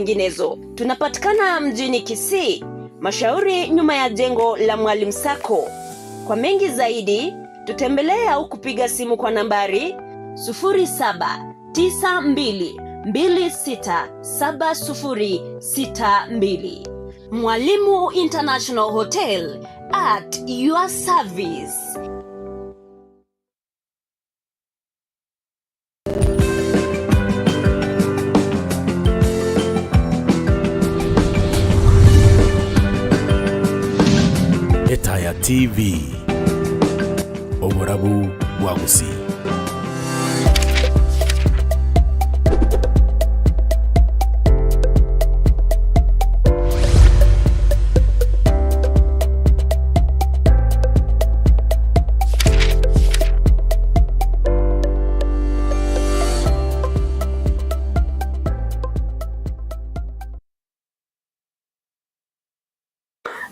nyinginezo. Tunapatikana mjini Kisii, Mashauri, nyuma ya jengo la Mwalimu Sacco. Kwa mengi zaidi, tutembelee au kupiga simu kwa nambari 0792267062. Mwalimu International Hotel, at your service. Etaya TV, Oborabu Wagusi.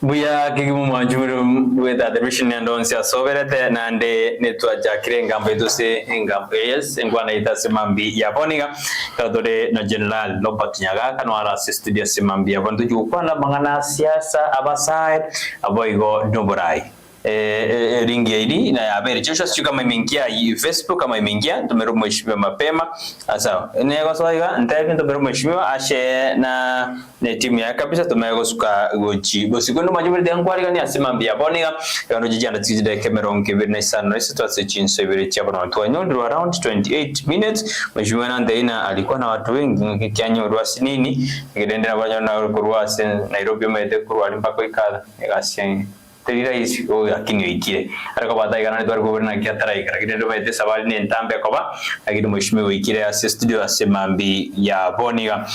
Buya kigimu majuru with the division and on sia soberete nande netwa jakire ngambo idose ngambo yes ngwana ita simambi yaponiga kadore na general Robert Nyagaka no ara studio simambi yabantu jukwana mangana siasa abasai aboigo ndoborai ringi ID na habari chosha sio kama imeingia Facebook kama imeingia tumeruhusu mheshimiwa mapema sawa nego soiga ntaye tumeruhusu mheshimiwa ashe na timu ya kabisa tumegosuka gochi bosikondo majumuri de angwari ni asimambia boniga yano jijana tijide Cameroon kibirne sana situation chinso ibiri cha bana watu wanyondo around 28 minutes mheshimiwa Ndeina alikuwa na watu wengi kianyo ruasi nini ngidendera banyana kuruasi Nairobi mede kuruali mpaka ikala egasiani terira isi o akinyo ikire ariko badayigana ndwari guverinoma kiatarayikara kidendo bete sabali ne ntambe koba agidi mheshimiwa ikire ya studio asemambi ya boniga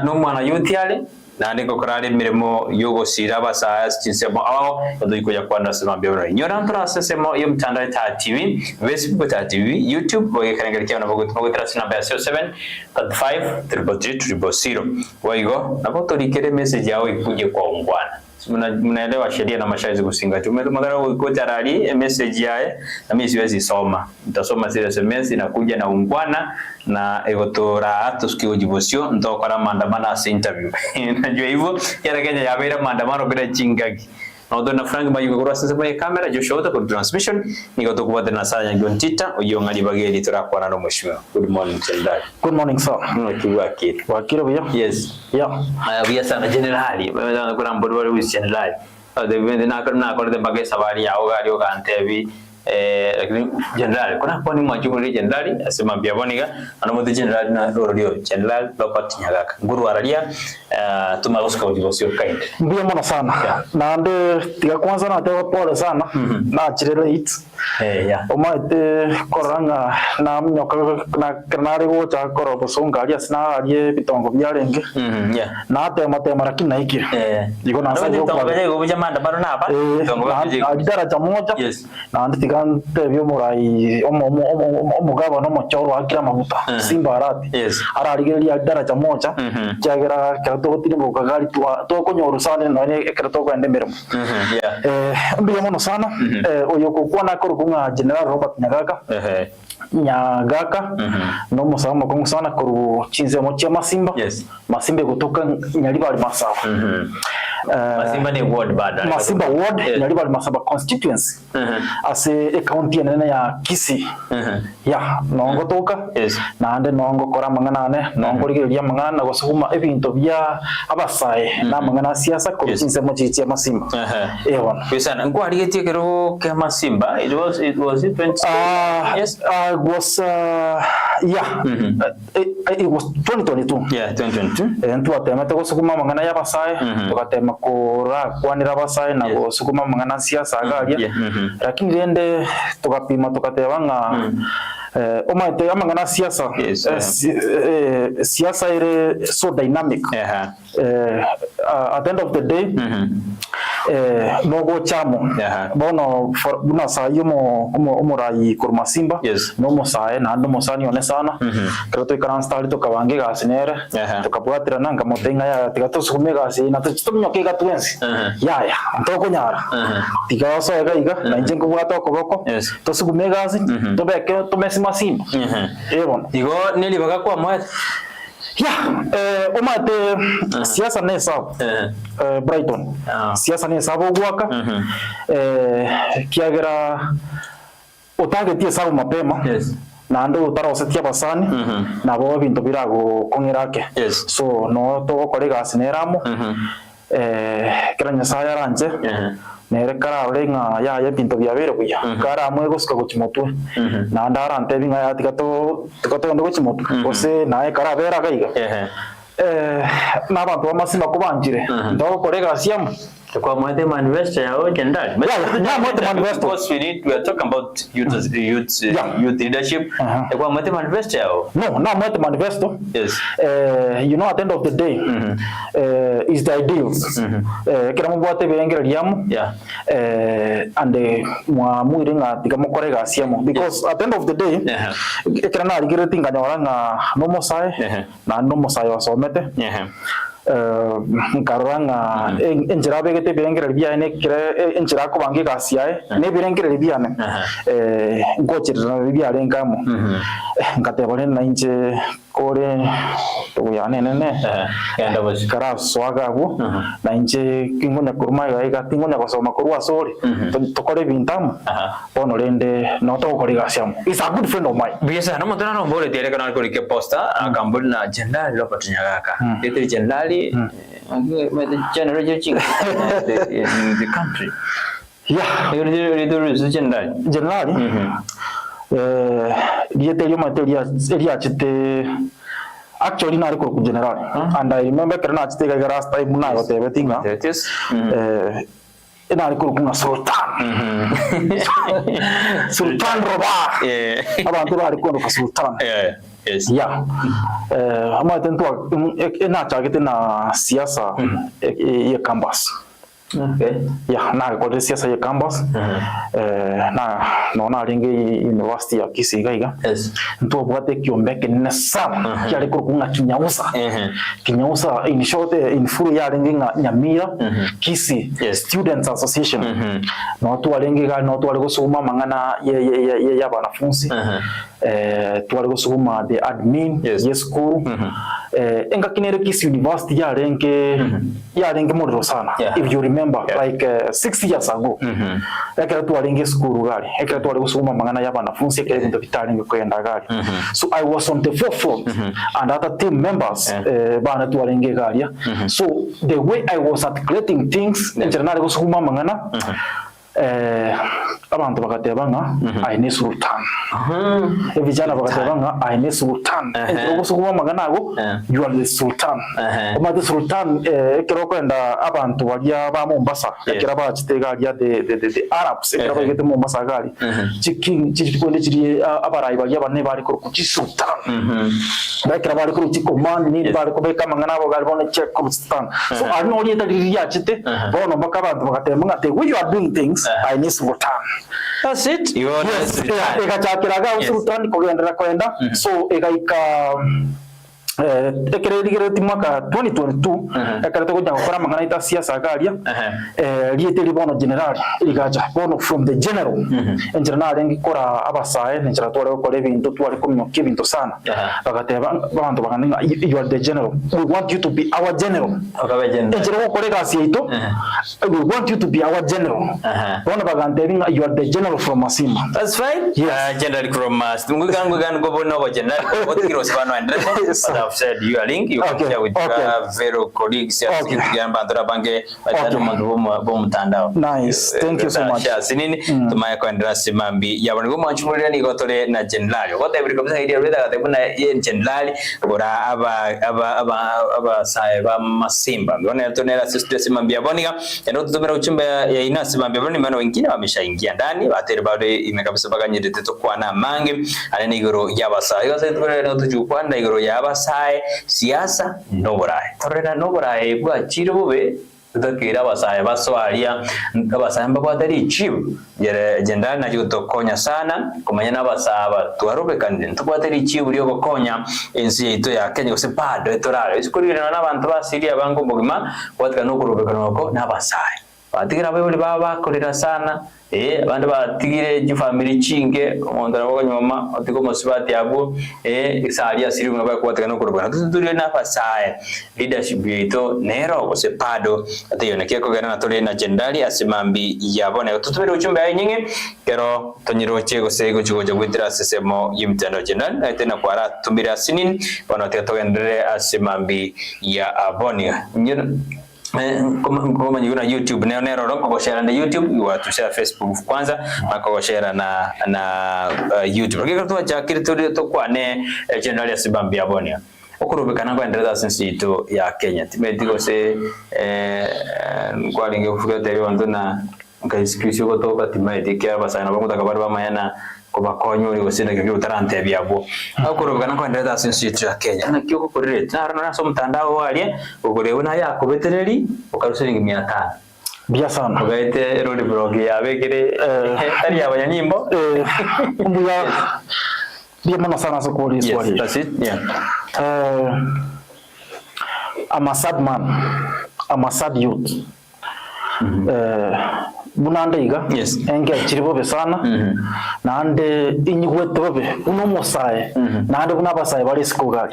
no mwana yutiale na ndiko korale miremo yogo siraba saa chinsemo aho ndiko ya kwanda semambi bora nyora ntora sesemo yo mtandao ta TV Facebook ta TV YouTube boye kanengalikia na bogo trasi namba ya 07 35 333 waigo na boto likere message yao ikuje kwa ungwana mnaelewa sheria na masharti kuzingatia. Umetumagara uko Jenerali message yae na mimi siwezi soma. Nitasoma zile SMS inakuja na ungwana na egotora tusikio jibosio ndokora maandamano as interview. Najua hivyo yara Kenya yabera maandamano bila chingagi. Although na Frank Mayuko kwa sasa kwa kamera jo shota kwa transmission niko tukubata na sanya Jontita oyonga bageli turakwana no mheshimiwa. Good morning Jenerali. Good morning sir. Wakira buya? Yes. Yeah. Buya sana Jenerali. Kuna mbodwari with Jenerali. The na kwa de bagay sabari ya ogari okantevi lakini Jenerali kuna kwa ni mwajumuri Jenerali asemambia boniga anamuthi Jenerali na rodio Jenerali Robert Nyagaka nguru aralia tumagoska udivosio kind mbia mona sana na ande tiga kwanza na tewa pole sana na chirele it omaite koranga na mnyoka na kanari gocha korobo songa alia sina alie bitongo byarenge na tema lakini naikire iko na sasa bitongo byego bujamanda baro na aba bitongo byego adara chamoja na ande tiga tebyo murai omugaba no mochoro akira maguta simba arati ararigeria daraja moja cyagera karatogotire bukagari to konyorusane no ne ekerato kwende meremo mbiye mono sana oyo kokwana korukunga General Robert Nyagaka no musama kongo sana koru chinze mocha masimba masimbe kutoka Nyaribali Masaba Masimba ni ward bada Masimba ward Nyaribali Masaba constituency ase county nene ya Kisii ya nongo toka na ande nongo kora mangana ne nongo rigeria mangana gosuma ebinto bya abasaye na mangana siasa koru chinze mocha masimba ewana pesa ngo arigetie kero ke masimba it was 20 yes was it was 2022 2022 ntu atema to gusukuma mangana ya basaye tukatema kora kwanira basaye na gusukuma mangana siasa agaria lakini rende tukapima tukatebanga omaite amangana siasa siasa ire so dynamic at the end of the day nogo chamo bono buna sayumo umurai kurmasimba no mosae na ndo mosani one sana kreto ikaran stali to kabange gasinere tukabwatira nanga motenga ya tigato sukume gasi na tuchitomyo ke gatwensi ya ntoko nyara tigaso ega na injengo bwato koboko to sukume gasi to beke to mesima simba igo nili baga kwa mwa omate siasa ne sabu Brighton siasa ne sabu gwaka kiagera otagetie sabu mapema na ando utarosetia basani na bo bintu birago kongirake so no to kolega sineramo kiranya saya ranje nere kara orenga ya bintu byabere kuya kara mwe gusika kuchimotwe na ndara ntebi nga ya tikato ndo kuchimotwe ose nae kara bera kaiga na bantu bamasima kubanjire ndo kolega siamu kwa mwete manifesto yao Jenerali. Yeah, mwete manifesto. Because we are talking about youth leadership. Kwa mwete manifesto yao. No, na mwete manifesto. Yes. You know, at the end of the day, is the ideals. Kira mwate bengera liamu. Yeah. And mwiringa tikamo korega siamu. Because at the end of the day, kira na aligire tinga nyoranga nomo sae na nomo sae wasomete. Nkaranga enjira begete birengere byane kire enjira ko bangi gasiae ne birengere byane ngochirira byarengamo ngatebone na inje kore tuyane nene yanda bosi kara swaga bu na inje kingonya kuruma ga tingonya gosoma kurwa sori tokore bintamu bono rende no to kore gasiamu is a good friend of mine biasa no motana no bole tiere kana ko ke posta akambul na Jenerali lo patinyagaka ete Jenerali general judging in the country. Yeah, you do Jenerali. Dieteri materia chite actually na riko ku Jenerali. And I remember kana chite ga last time na go tebe tinga. That is. Ina riko ku Sultan. Sultan Roba. Abantu bari ko Sultan. Yes. Yeah. Ama tentua ina chagete na siasa ya campus. Okay. Yeah, na ko siasa ya campus. Na nona ringe university ya Kisiga. Yes. Nto bwate kiombeke na sana. Kia riko kunga kinyausa. Kinyausa in short in full ya ringe nyamira Kisi Students Association. No tu ringe ga no tu algo suma mangana ya banafunzi. Tuwali gusuma the admin school enga kinere Kisi University ya renge modero sana if you remember like 6 years ago ekera tuwali school gari ekera tuwali gusuma mangana ya banafunzi ekera bintu bitali kwenda gari so I was on the forefront and other team members bana tuwali gari so the way I was articulating things Jenerali gusuma mangana abantu bakatebanga aine Sultan vijana bakatebanga aine Sultan ngo sukuma maganago you are the Sultan the Sultan ekero kwenda abantu bagia ba Mombasa ekera ba chitega ya the Arabs ekera bagete Mombasa gari chikonde chiri abarai bagia bane bari ko ku Sultan bakera bari ko chi command ni bari ko beka manganabo gari bone check Sultan so ari no yeta ya chite bono bakabantu bakatebanga the way you are doing things I need Sultan. That's it. You are Sultan. Ega chakiraga Sultan kugendera kwenda so ega ika ekereri mwaka 2022 ekarete kujya gukora magana ita siasa garia lieteri bono Jenerali iligaja bono from the general Jenerali ngikora abasaye njira tware gukora ibintu twari kumyoka ibintu sana bagateba abantu bakaninga you are the general we want you to be our general njira gukora gasi ito we want you to be our general bono bagantebinga you are the general from Masima. That's fine. General from Masima go bono wa Jenerali what kiros bano and I've said you are link you can share with very colleagues nice thank you so much sinini tumaya kwendera simambi yabona go manchumurira ni gotore na Jenerali what every kabisa idea with that buna ye Jenerali ora aba sai ba Masimba ngone tonera sister simambi yaboniga eno tutumira uchimba ya ina simambi yaboni maana wengine wameshaingia ndani bateri bado imekabisa baganyirite to kwana mange aleni igoro yabasai yose tukorera tujukwana igoro yabasai siasa noboraye torera noboraye bwa chirubube tudakira basaye baswaria abasaya mbakwadari chibu yere Jenerali na yutokonya sana kumanya nabasaba tuarobe kandi tukwadari chibu ryo gokonya ensi yito ya Kenya gose bado etorare isikurira n'abantu basiriya bango mugima kwatka no kurubeka noko nabasaye batigire abayuri bakorera sana abandi batigire ji family chinge omuntu arabo nyuma otiko musibati yabo isali asiri ngaba kwategana kurubana tuturi na pasaye leadership yeto nero osepado atiyona keko gana natole na Jenerali asimambi yabone tutubere uchumbe ayinyinge kero tonyiroche gosego chigoja gwitira sesemo yimtendo Jenerali atena kwara tumira sinin bana tetogendre asimambi ya abonia kama nyuna YouTube nero ronko share na YouTube watu share Facebook kwanza mako share na YouTube kiko to jakiri to kwane Jenerali asimambi abonia okurubikana kwa endeleza sensito ya Kenya timetigo se kwa linge kufuka tele wanzo na ngaiskrisi ko to batimedi kya basana bamutaka bari bamayana ko bakonyo uri gusina kyo utarante byabo okurubikana kwa endeleza sensito ya Kenya na kyo ko rate na so mtandao wali ugorewe na yako betereri ukarusiringa 500 bia sana ugaite road blog ya begere ari abanyanyimbo kumbuya bia mana sana so ko swali that's it yeah I'm a sad man, I'm a sad youth. Bunandaiga enge chiribobe sana nande inyugwete bobe uno mosaye nande kuna basaye bali sikoga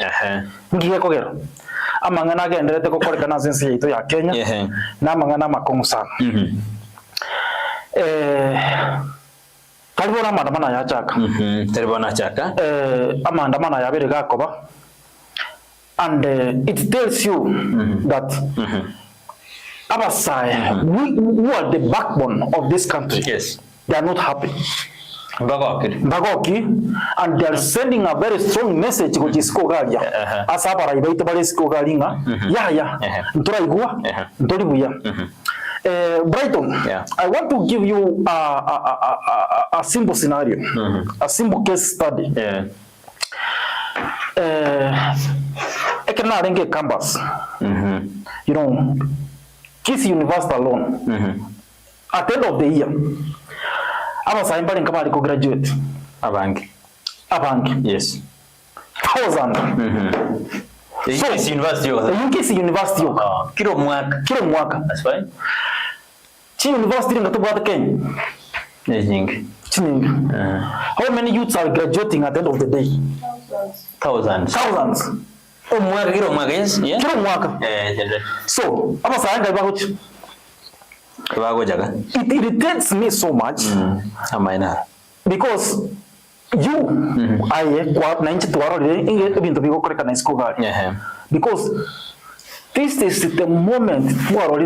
ngiye kogero amangana agenderete kokorekana sensi yito ya Kenya na mangana makongo sana kalibona mandamana ya chaka teribona chaka amandamana ya bere gakoba and it tells you that Abasai, who are the backbone of this country, they are not happy. Bagoki, and they are sending a very strong message which is Kogalia. Asabara, Kogalinga, Ntoraigua, Ntoribuya. Brighton, I want to give you a simple scenario, a simple case study. Ekenarenge campus, you know, Kiss University alone. At the end of the year, I was in Kamari to graduate. A bank. Yes. 1,000. So, Kiss University. Kiss University. Kilo mwaka. That's fine. Chi University in the Kenya. How many youths are graduating at the end of the day? Thousands. Kilo mwaka. So, it irritates me so much because you because this is the moment for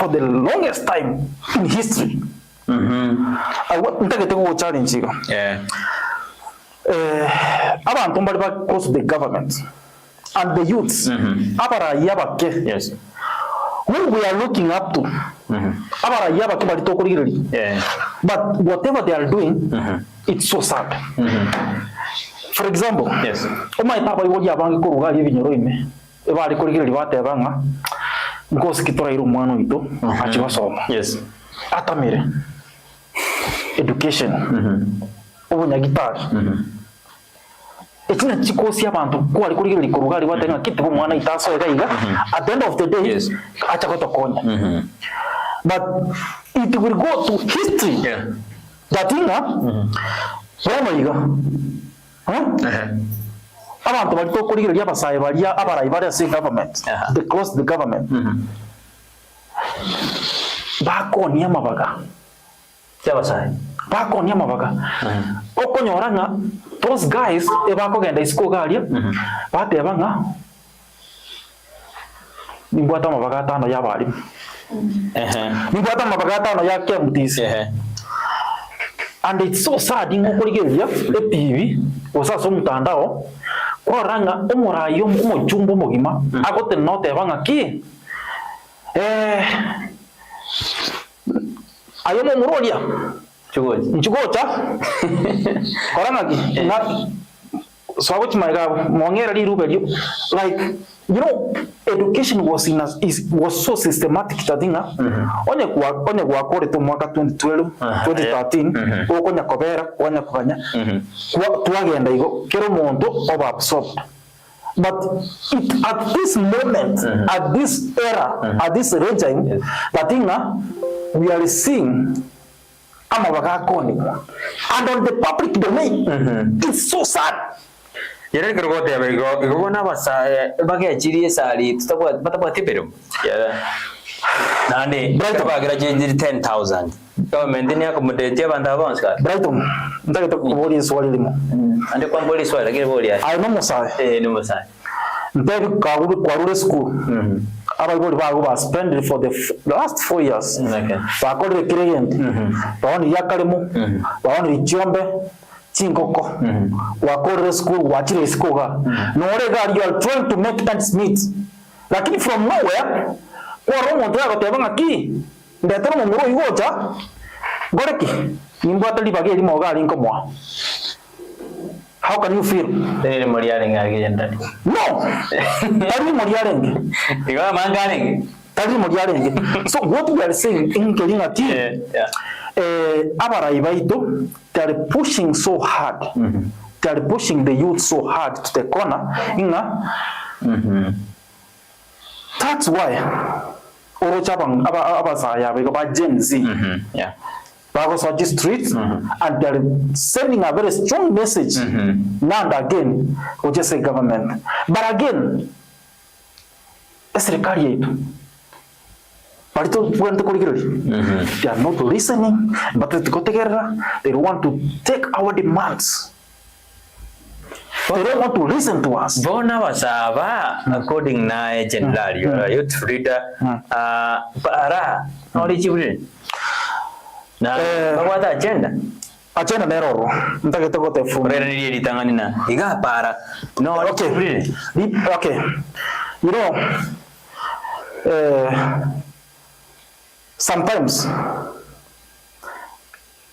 the longest time in history. I want to go challenge you. Abantu bari close to the government and the youths abara yabake who we are looking up to abara yabake bari tokurigiri but whatever they are doing it's so sad. For example omai taba yoja bangi ko rugali binyoro ime bari kurigiri batebanga ngosi kitora iru mwana ito achibasoma atamire education ubunyagitari etina chikosi abantu ko ali kuri kurugali watenga kiti ko mwana itaso egaiga at the end of the day acha kotokonya but it will go to history that abantu bali to kuri ya basaye bali abara ibara se government they close the government bakonia mabaga Basaye bakonia mabaga okonyoranga those guys ebakogenda isikogalia batebanga nimbwata mabaga 5 yabali nimbwata mabaga 5 ya KMTC and it's so sad ngokurigeria epivi osaso mutandao koranga omurayo omujumbo mugima agote notebanga ki ayomo murolia Nchugocha koranga ki na swawuch maiga mongera li rubelio like you know education was so systematic tadinga onye kwa kore to mwaka 2012 2013 okonya kobera kwanya kwanya twagenda igo kero mondo oba absorb But at this moment, at this era, at this regime, the thing we are seeing and on the public domain, it's so sad. Yere kirgote abigo na basa bage chiri sali tutakuwa tiperum. Nani Brighton bagira 10,000. Government ni accommodate banda bonus ka. Brighton ndage to boli swali limo. Ande kwa boli swali lakini boli ai. Ai no musai. No musai. Ndage kwa rule school. Abagori bago ba spend for the last 4 years. Okay. Bakore kiregent. Baoni yakalemo. Baoni Jombe. Chingoko. Wakore school watire school ga. No rega you are trying to make ends meet. Lakini from nowhere kwa romo ndio tebanga ki. Ndetero mu muro igocha. Goreki. Nimbo atali bage limo ga linko mwa. How can you feel? Tele moriarenge argejentani. No. Tali moriarenge. Iga mangarenge. Tali moriarenge. So what we are saying in Kenya team. Abarai baito, they are pushing so hard. They are pushing the youth so hard to the corner. That's why Orochabang Abasaya because Gen Z. Because of the streets and they're sending a very strong message now and again, or just say government. But again, it's recaliate. But they are not listening, but they go together. They want to take our demands. They don't want to listen to us. Bona wasaba according na Jenerali youth leader para knowledge buri. Na bagwata agenda neroro ntake tokote fu rere ni litangani na iga para no okay you know sometimes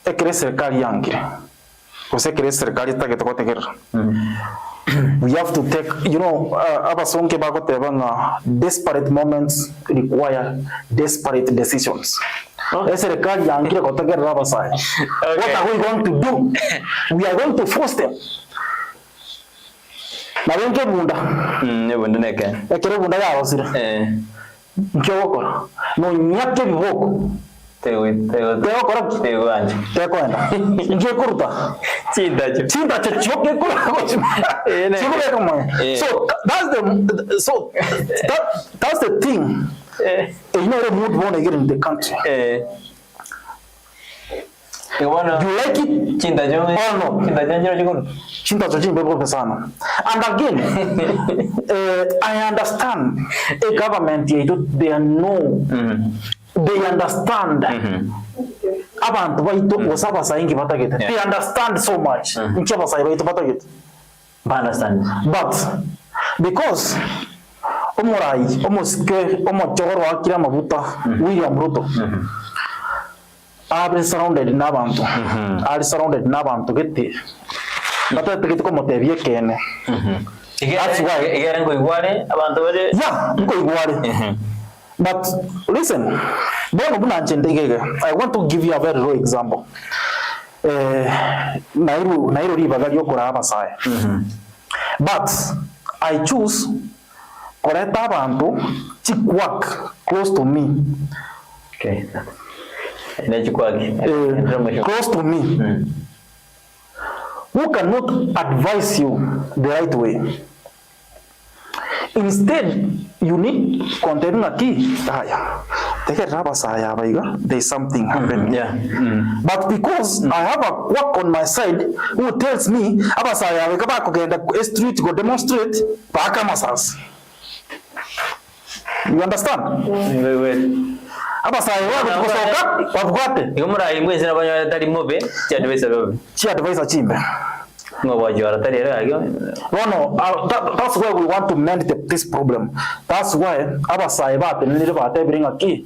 ekere serikali yangire kusekere serikali take tokote kera we have to take abasonke bakotebanga desperate moments require desperate decisions. Serikali yangire kotegera abasai. What are we going to do? We are going to force them. Na wenke bunda. Bunda neke. Ekere bunda ya osira. Nkoko. No nyake biboko. Teo correct. Teo anje. Teo kwenda. Nje kuruta. Chinda choke kura. So that's the thing. You know the mood want to get in the country. You like it? Chinda jonge. Oh no. Chinda jonge jikun. Chinda jonge bebo pesana. And again, I understand a government they know. They understand. Abantu baito wasaba saingi batagete. They understand so much. Nchaba sai baito batagete. Understand. But because Omorai, Omochoro akira mabuta William Ruto. Are surrounded n'abantu. Are surrounded n'abantu gete. Batete gete como te vie kene. That's why igere ngo igware abantu bari. Yeah, ngo igware. But listen, I want to give you a very raw example. Nairobi bagali okora abasai. But I choose koreta abantu chikwak close to me. Okay. Close to me. Who cannot advise you the right way. Instead, you need content na key. There's something happening. But because I have a quack on my side who tells me, the street go demonstrate, you understand? No, that's why we want to mend this problem. That's why bring a key.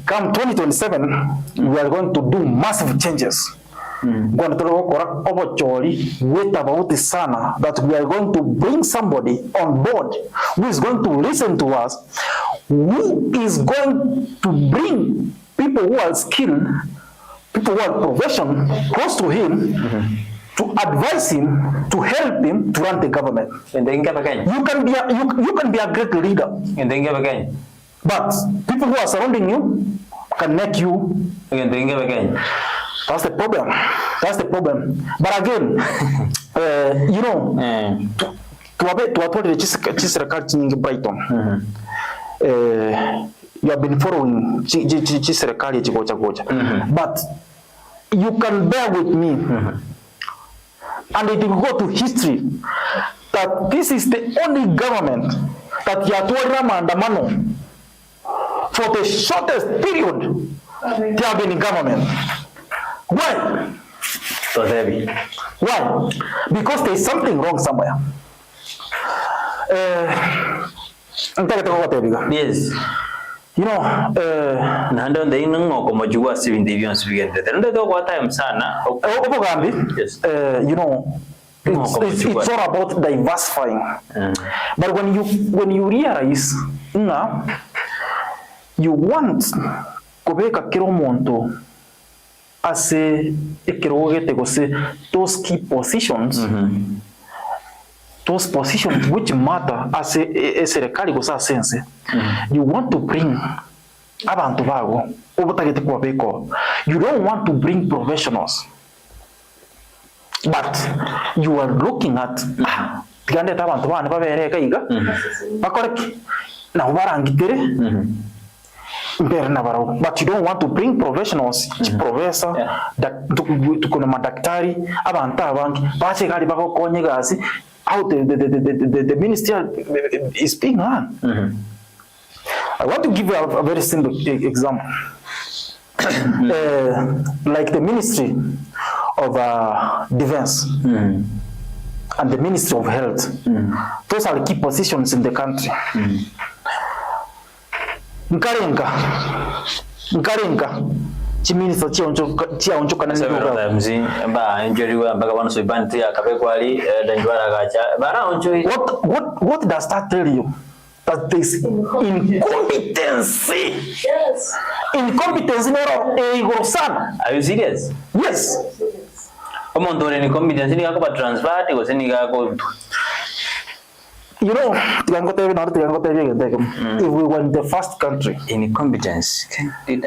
Come 2027, we are going to do massive changes. Going to wait about the sana that we are going to bring somebody on board who is going to listen to us, who is going to bring people who are skilled, people who are professional close to him to advise him, to help him to run the government. You can be a great leader. But people who are surrounding you can make you. That's the problem. But again, you know, to Brighton. You have been following Jenerali but you can bear with me, and it will go to history that this is the only government that Yatwara Mandamano for the shortest period they have been in government. Why? So heavy. Why? Because there is something wrong somewhere. Yes. You know, nando ndingo ngoko majua sibindi byonse bigende. Ndo kwa time sana. Yes. You know, it's all about diversifying. But when you realize now you want kubeka kiro muntu ase ekirogete gose those key positions, those positions which matter as a serikali gosa sense, you want to bring abantu bago obutagete kwa beko. You don't want to bring professionals, but you are looking at tigande abantu bane babereka iga bakoreki na barangitere but you don't want to bring professionals, professor, that tukuna madaktari abantu abangi bache kali bakokonye gazi how the ministry is being run. I want to give you a very simple example. Like the Ministry of Defense and the Ministry of Health. Those are the key positions in the country. Nkarenga chiminister chionjo kana ndio mzi mba njoriwa mpaka bana so banti akabekwali danjwara gacha bara onjo. What does that tell you? That this incompetence. Yes. Incompetence no sana. Are you serious? Yes. Como ndore ni incompetence ni kako ba transfer ni gose ni kako. You know, if we were in the first country, incompetence. If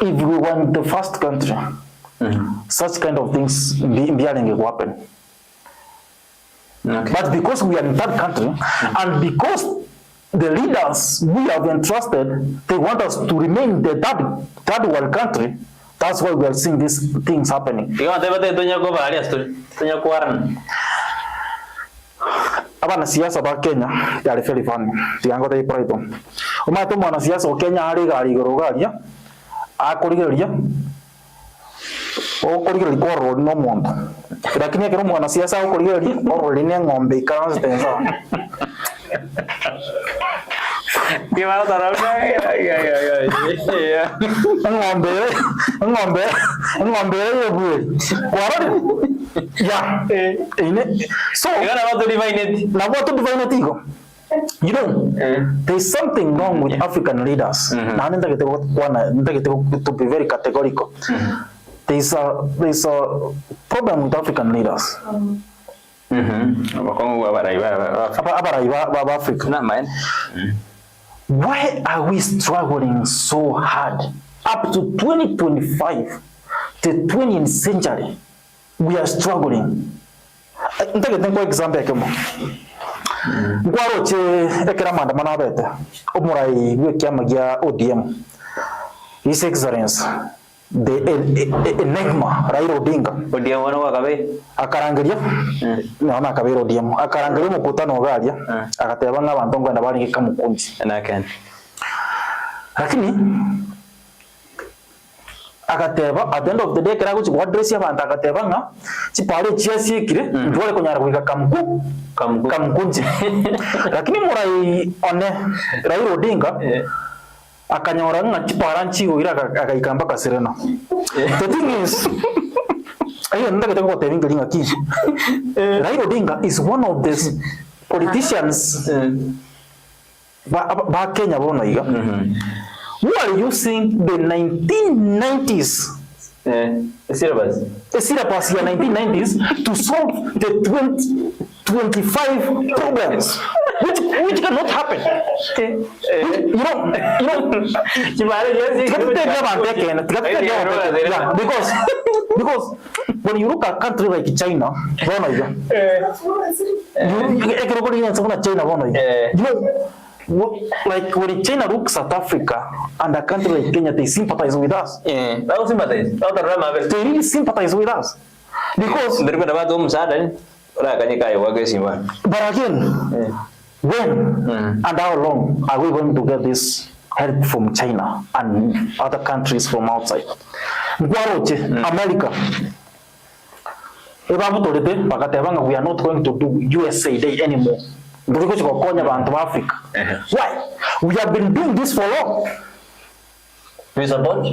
we were in the first country, such kind of things will happen. Okay. But because we are in third country, and because the leaders we have entrusted, they want us to remain the third world country, that's why we are seeing these things happening. Abana siasa ba Kenya yali very funny. Tiango dai Brighton. Umato mwana siasa o Kenya ari gari gorogaria. Akorigeria. O korigeria ko ro no mondo. Lakini akero mwana siasa o korigeria o ro ni ngombe kanza tenza. Gimana tarafnya? Ya. Ngombe ya bu. Kwara. Yeah. So, you know, there's something wrong with African leaders. To be very categorical. There's a problem with African leaders. Africa. Why are we struggling so hard? Up to 2025, the 20th century, we are struggling. Take an example. Ngwaro che ekera mandamano abete omurai wekiamagia ODM. His Excellency the enigma Raila Odinga ODM wana wakabe akarangiria naona akabe ODM akarangiria mukutano garia akateba ng'abantu ngwenda bari kamukunzi anaken lakini akateba at the end of the day kera guchi address y'abantu akateba nga chipale chiasikire ndwale konyara kuika kamukunzi lakini murai one Raila Odinga akanyora nga chipara nchigo ira akaikamba kasirena. The thing is ayo ndaka tako tevinga linga kishi Raila Odinga is one of the politicians ba Kenya bona iga who are using the 1990s syllabus. A syllabus in the 1990s to solve the 25 problems, which cannot happen. Because when you look at a country like China, like when China looks at Africa and a country like Kenya, they sympathize with us. They really sympathize with us. Because but again, when and how long are we going to get this help from China and other countries from outside? America. We are not going to do USA Day anymore. Africa. Why? We have been doing this for long. We support?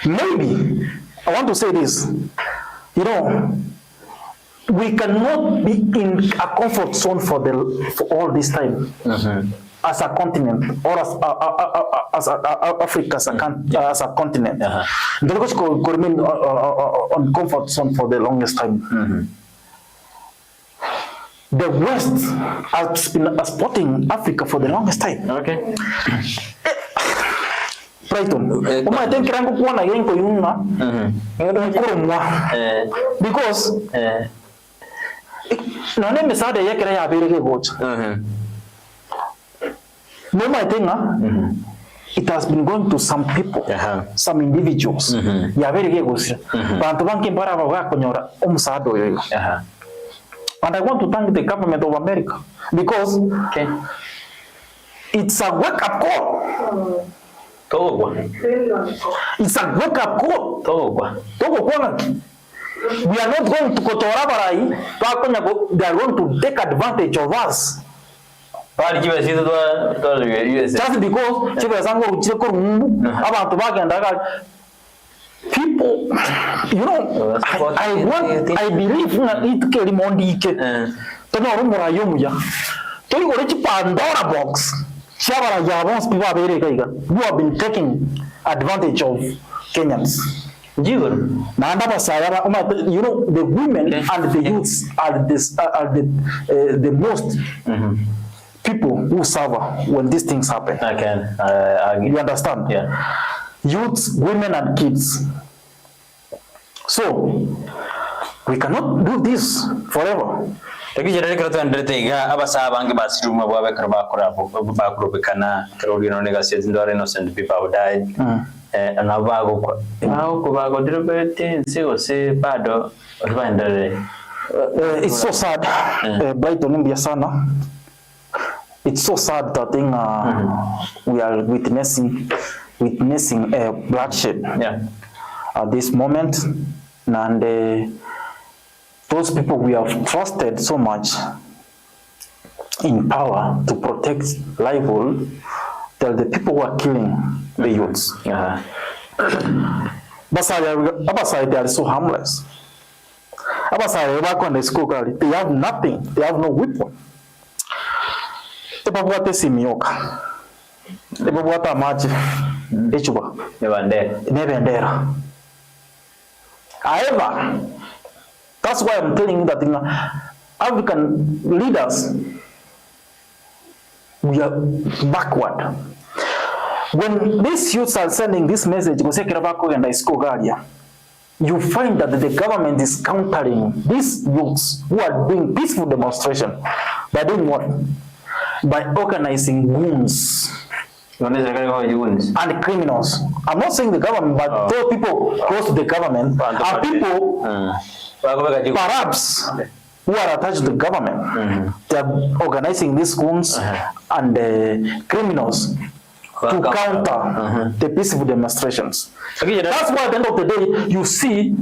Maybe. I want to say this. We cannot be in a comfort zone for all this time. As a continent, or as Africa as a continent. Because we remain on comfort zone for the longest time. The West has been supporting Africa for the longest time. Okay. Brighton. Because it has been going to some people, some individuals. And I want to thank the government of America because it's a wake-up call. It's a wake-up call. We are not going to go to Rabarai. They are going to take advantage of us. Just because people, I believe Pandora box. People who have been taking advantage of Kenyans. The women and the youths are the most people who suffer when these things happen. You understand? Yeah. Youths, women, and kids. So we cannot do this forever. Jenerali kerto andretiga abasa bangi basiru mabwabe karba kurubikana karodi no negasi ndore innocent people have died. And abago kwa bago dirobete nsigo se bado rwandere. It's so sad. Brighton mbia sana. It's so sad that we are witnessing bloodshed at this moment, and those people we have trusted so much in power to protect livelihood, tell the people who are killing the youths. Abasai, they are so harmless. Abasai, they have nothing. They have no weapon. Ebabuate simioka. Ebabuata maji. Echuba. Nebendera. However, that's why I'm telling you that African leaders, we are backward. When these youths are sending this message, you find that the government is countering these youths who are doing peaceful demonstration by doing what? By organizing goons and criminals. I'm not saying the government, but those people close to the government are people perhaps who are attached to the government. They are organizing these goons and criminals to counter the peaceful demonstrations. That's why at the end of the day, you see,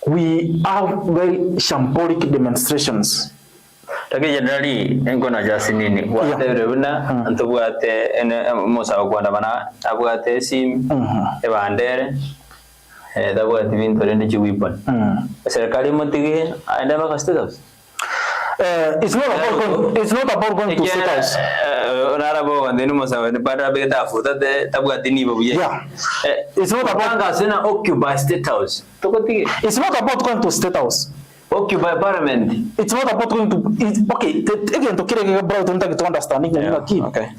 we have very shambolic demonstrations. Jenerali ngona jasi nini waterebuna antubuate musa kwanda bana abuate sim ebandere dabuate vinto rende chiwipan serikali mutigi aenda baka status It's not about going to State House. Yeah. It's not about occupy State House. It's not about going to State House. Occupy Parliament. It's not about going to. Okay. Again, to kile Brighton to understanding na key. Okay.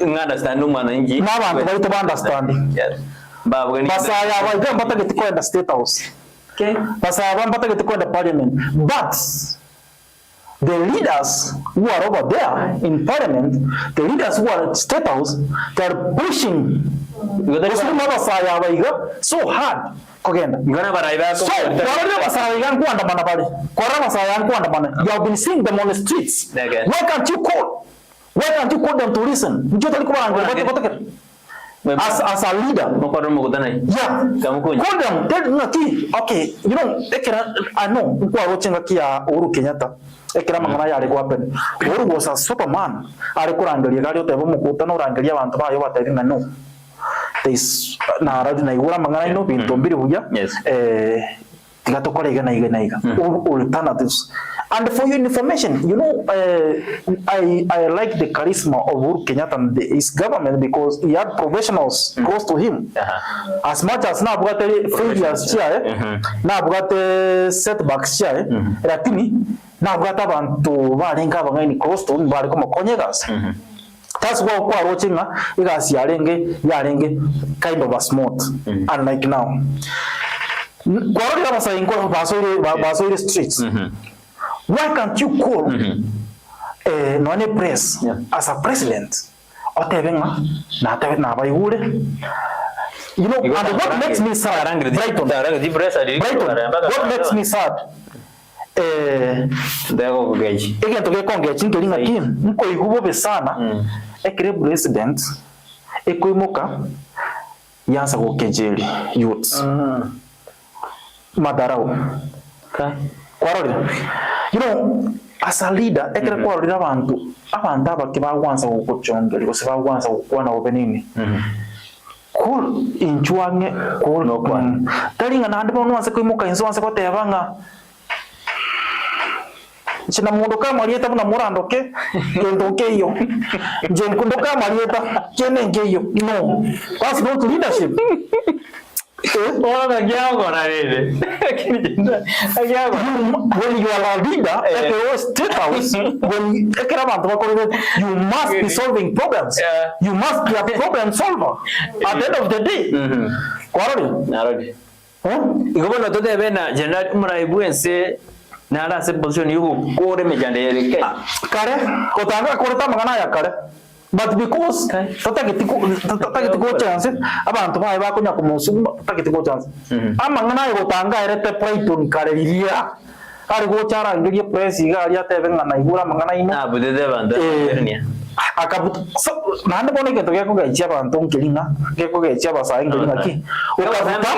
Understanding mwananchi. Na bantu bali understanding. Yes. Basa ya waiga mpaka kwenda State House. Okay. Basa ya mpaka kwenda Parliament. But the leaders who are over there in Parliament, the leaders who are at State House, they are pushing so hard. Kogenda. So, you have been seeing them on the streets. Why can't you call? Why can't you call them to listen? As a leader. Yeah. Call them. Okay, you know, I know. Uhuru Kenyatta. Ekira mangana yari happen. Uhuru was a superman. Arikurangalia gari otebo mukuta no rangalia abantu bayo batari no. This na radio na igura mangana ino bintu mbiri buya. Tigatokora igana alternatives. And for your information, you know, I like the charisma of Uhuru Kenyatta and his government because he had professionals close to him. As much as na bugate failures here, na bugate setbacks here, lakini na bugate abantu barenga bangaini close to him bari koma konyegas. That's why kwa watching igas yarenge kind of a smart unlike now. Kwa roho kama saying kwa basori streets. Why can't you call no press as a president? Otevenga na bayure. You know, and what makes me sad, Brighton, what makes me sad, again to get congregation to ringa kim, mko igubo besana, ekre president, ekoimoka, yansa go kejeli, youths. Madarau. You know, as a leader, ekre kwarori abantu bakibagwanza gukuchongera gose bagwanza gukwana obenini. Cool inchuange cool no kwan. Taringa na ndipo nwanze kuimuka inzo wanze kotebanga. China mundoka marieta buna murandoke ndoke iyo. Je nkundoka marieta kene ngeyo. No. That's not leadership. When you are a leader at the State House, when you must be solving problems. You must be a problem solver at the end of the day. Narodi. Igobona to the bena Jenerali umraibuense na ala se position yuko kore mejande ke. Kare kotanga koreta mangana ya kare. But because tatagitiko chance abantu bae bakunya kumusumu tatagitiko chance amangana igotanga erete Brighton kareria ari gochara ngirie press igari atebenga na igura mangana ino budede banda ernia akabuta nande bone ke toya ko gaicha abantu ngiringa ke ko gaicha basa ngiringa ki okabuta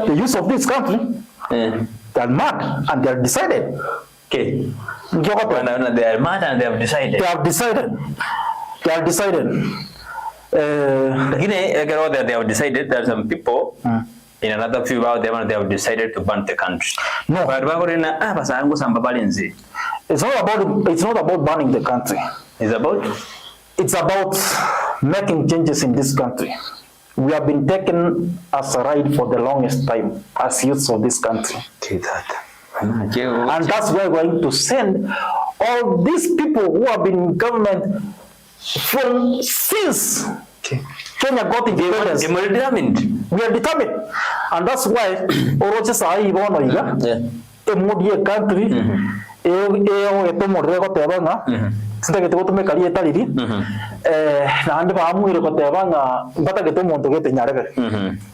the use of this country they are mad and they are decided. Okay. They are mad and they have decided. They have decided. They have decided. There are some people in another few out there and they have decided to burn the country. No. It's not about burning the country. It's about making changes in this country. We have been taken as a ride for the longest time as youths of this country. And that's why we're going to send all these people who have been in government from since Kenya got independence. We are determined. We are determined. And that's why Oroche Sahi Bono Iga, a Modi country, a Tomorego Tebanga, Santa to make a Lietali, and Bamu Tebanga, but I get to want to get in Yaraga.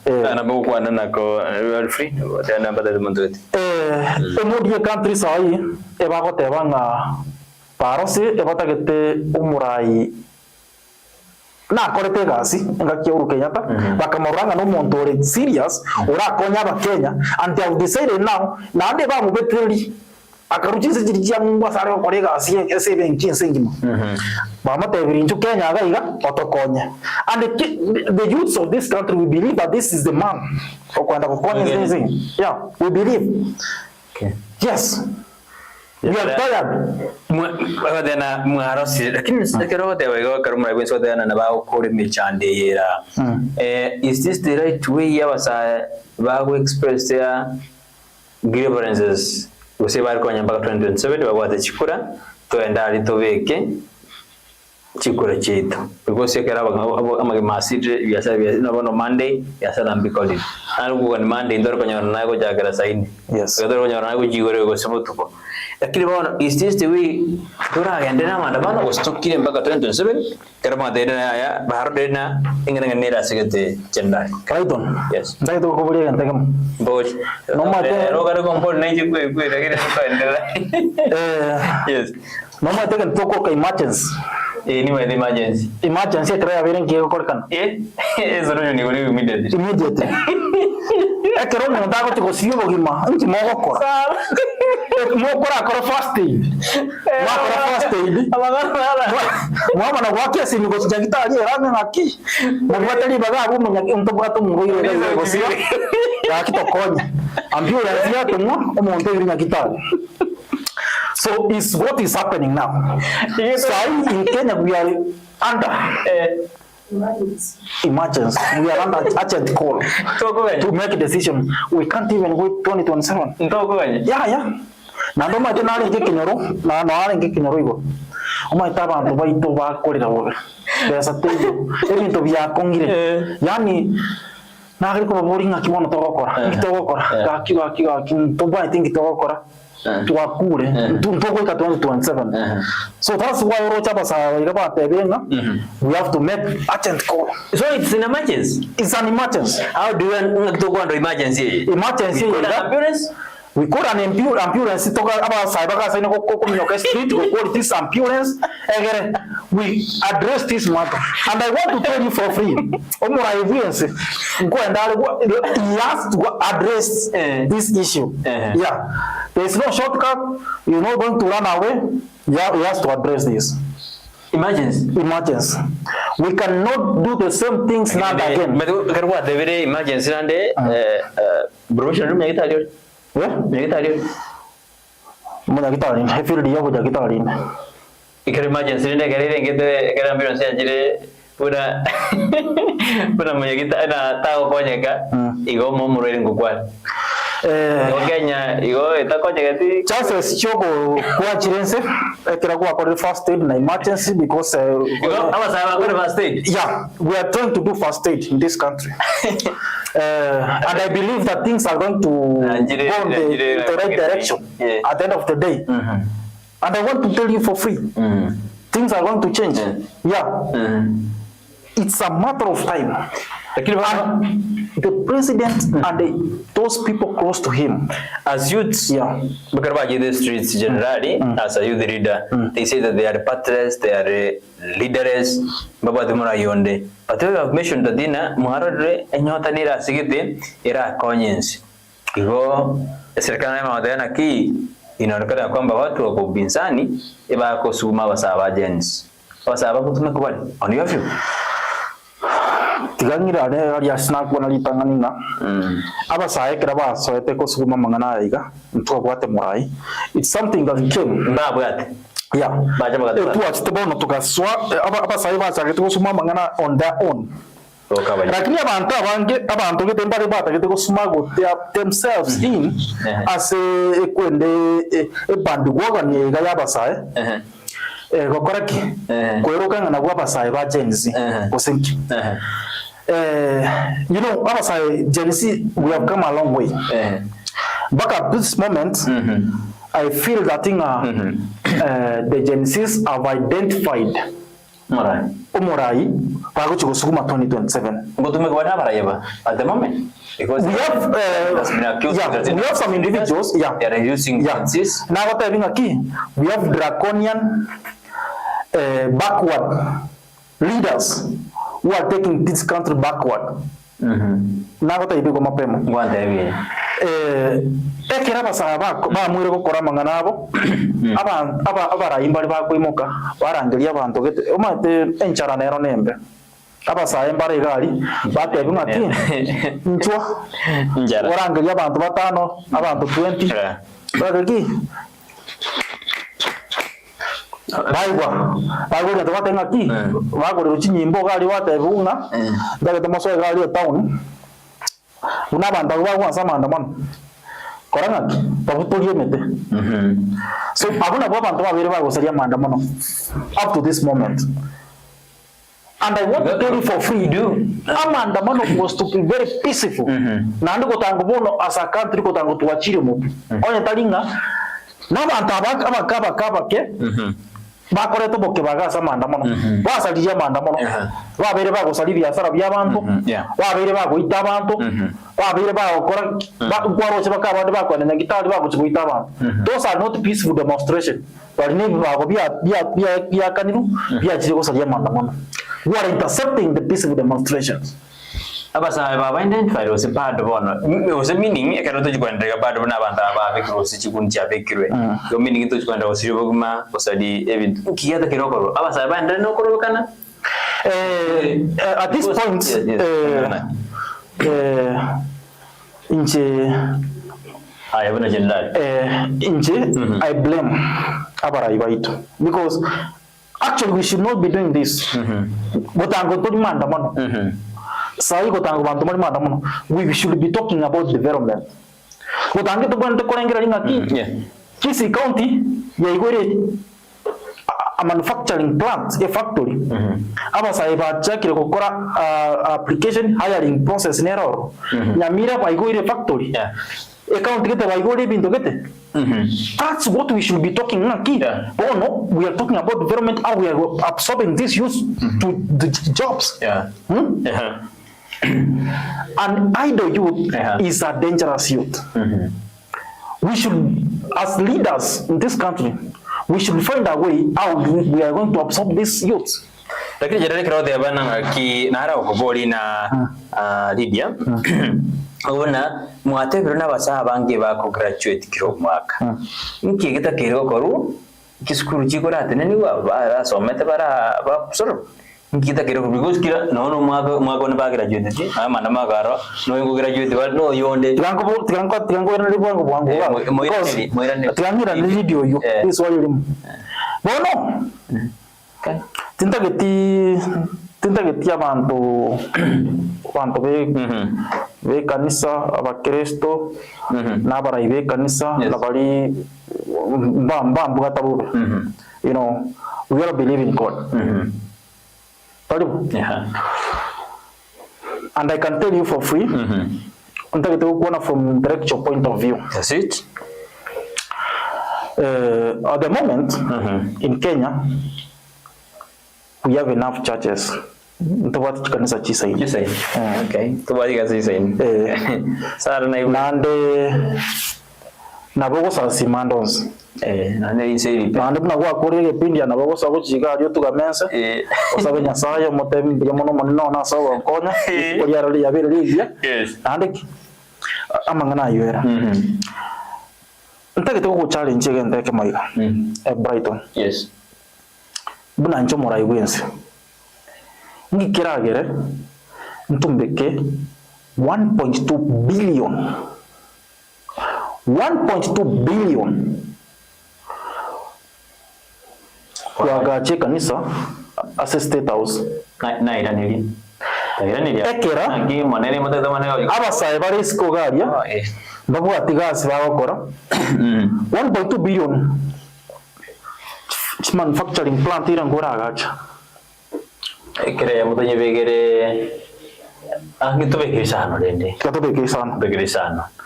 And about one and I go free, the number that Madrid. A Modi country Sahi, Eva Tebanga, Parosi, Evatagete Umurai. Na korete gasi ngaki Uhuru Kenyatta bakamoranga no montore serious ora konya ba Kenya and they have decided now na ande ba mubeteli akaruchise jirija mwa sare ko gasi ese benki sengima ba matebiri nju Kenya ga iga otokonya and the youths of this country we believe that this is the man okwanda kukonya thing. Yeah, we believe. Okay. Yes. We are tired. Wadena mwarosi lakini sekero de wego karumura gwenso de na ba ukuri michande yera. Is this the right way yabasa ba go express their grievances? Use bar ko nyamba 2027 bagwate chikura to endali to weke chikura chetu because sekera amage masije yasa no Monday yasa lambi kodi alu ko Monday ndor ko nyona ko jagara saini Yes. ndor ko nyona ko jigore ko semutuko lakini bwana is this the way tura yandena maandamano gostokire mpaka 2027 karama dena ya bahar dena ingana nera sigete Jenerali Brighton. yes Ndai to ko buri ganta kam. boy No mate ro gar ko mbol nei ku lakini ko endela yes no mate kan to ko emergency. Ni me emergency Emergency kaya viren ke ko kan. Eso no ni goli immediately. Immediate. Ekero no ndago to siyo bogima. Nti mo gokora. Mo kora ko first aid. Mo kora first aid. Mo bana gwake sini go jagita ali ranga ngaki. Mo batali baga abu menya unto bwato ngo yo go siyo. Ya kitokonya. Ambulance ya tumwa omonto iri ngakita. So is what is happening now. So in Kenya we are under emergency. We are under urgent call to make a decision. We can't even wait 2027. Yeah. Na ndo mate nali ngekinyoro na nali ngekinyoro igo. Oma itaba ndo baito bakorera wobe. Besa teyo. Ebintu bya kongire. Yani nagari ko boringa kibono togokora. Kitogokora. Gaki ntoba I think togokora. Tuakure ntoko ka 2027 so that's why rocha basa igaba tebenga we have to make urgent call. So it's an emergency. It's an emergency. How do you to go under emergency? Emergency An ambulance? We call an ambulance toka aba cyber ka sino ko communicate street ko call this ambulance egere we address this matter and I want to tell you for free omura evidence go and he has to address this issue. Yeah, there is no shortcut. You're not going to run away. Yeah, he has to address this emergency. We cannot do the same things now again. But what the very emergency ande provision room nyagita Muna gitarin, I feel the yoga gitarin. Ikare emergency ande kare ngete kare ambulance ajire pura mnyagita na tao konyeka igo momurere ngukwa Kenya igo itakonye chances chogo kwa chirense ekera kwa for first aid na emergency because first aid. Yeah, we are trying to do first aid in this country. And I believe that things are going to go in the right direction at the end of the day. And I want to tell you for free, things are going to change. Yeah. It's a matter of time. And the president and those people close to him, as youths, Makori the streets generally, as a youth leader, they say that they are patriots, they are leaders, Baba de Murayonde. But you have mentioned that Dina Muharadre and Yotanira Sigite, era conscience. Igo, serikali ya mawadana ki inaonekana kwamba watu wa upinzani iba kusukuma wasaba gens. Wasaba kutumekubali. On your view? Tigangira ne ya snack wana litanganina aba sae kira ba so ete ko suguma mangana iga ntwa kwate murai. It's something that came ndabwate baje bagate tu atbono tukaswa aba sae ba sae ko suguma mangana on their own. Lakini abantu getembale bata geteko sumago themselves in as a kwende e bandu gwagani ga yabasae gokoraki kweroka ngana gwa basae ba genzi kosenki you know abasae genzi we have come a long way back at this moment I feel that the Genesis have identified Umurai paguchi kusukuma 2027 ngotume kwa barayeba at the moment because we have some individuals they are using Genesis now what having a key we have draconian backward leaders who are taking this country backward. Na gota ibigo mapema ngwanda ebi ekera basaba ba mwire gukora mangana abo abarayimbali bakwimuka barangiria abantu gete omate enchara nero nembe abasaye mbare gari batebi ngati ntwa njara orangiria abantu batano abantu 20 bagagi baigwa na twate ngaki bagore ruchinyimbo gali wate bunga ndaga tomaso gali town una banda bagwa samanda man koranga babutolie mete so abuna bwa bantu babere bagosaria maandamano up to this moment. And I want to tell you for free, maandamano was to be very peaceful. Na ndiko tangu bono as a country ko tangu tuachire mutu. Onye talinga na bantu abakaba ke bakoreto boke bagasa maandamano. Basalija maandamano. Babere bagosali biashara by'abantu. Babere bagoita abantu. Babere bagokora bagwaro chebaka abandi bakwana gitari bagochibita abantu. Those are not peaceful demonstration. Bali ne bago bya kaniru bya chire gosalia maandamano. We are intercepting the peaceful demonstrations. Abasa baba identify was bad one. Was a meaning I cannot go and take a bad one about Abacros, Chikuncha Bakery. The meaning to go and was Yogma was a event. Kia the Kiroko. Abasa abandoned no Korokana? At this point, I have a general. I blame Abaraibaito because actually we should not be doing this. We should be talking about development. Kisi County, a manufacturing plant, a factory. Application hiring process in error. Namira by going factory. Account get by going to get it. That's what we should be talking about. Oh no, we are talking about development. How we are absorbing this use to the jobs. An idle youth is a dangerous youth. We should, as leaders in this country, we should find a way how we are going to absorb this youth. Lakini Jenerali kirao de bana ki nara okoboli na Lydia. Ona mwatebero n'abasaha bange bako graduate kiro mwaka. Nkigita kiro koru kiskuru chikora teneni wa somete bara ba soro. Nkita kiro because kira no mwaka ne ba graduate ti ama na magaro no ngo graduate ba no yonde. Tirango na libwango bwangu. Moirani. Tirangira ni video yo. This one you. Bono. Okay. Tinta geti abantu be kanisa abakristo n'abarayi be kanisa labari mbamba gatabu. You know, we all believe in God. And I can tell you for free. From direct your point of view. That's it. At the moment in Kenya, we have enough churches. Tawati kanisa chisa hii. Chisa hii. Okay. Tawati kanisa chisa hii. Sara na hiyo. Nande nabogo sa simandons. Nande iseri. Nande kuna kwa kore pindi ya nabogo sa kuchiga ryo tukamensa. Osabe nyasaye motembi ya mono manino na sawa konya. Kuri yarali ya bere liya. Yes. Nande amangana yoera. Ntake to ko challenge ngende ke maiga. Brighton. Yes. Buna ncho morai wense. Ngikiragere ntumbeke 1.2 billion. 1.2 billion. Wagache kanisa as a state house. Na iranili. Ekera. Ngi monere mutata manene. Abasai bari skogaria. Babu atigasi bagokora. 1.2 billion. Manufacturing plant irangora agacha. Ekere mutonye begere angito bekisano dende. Kato bekisano.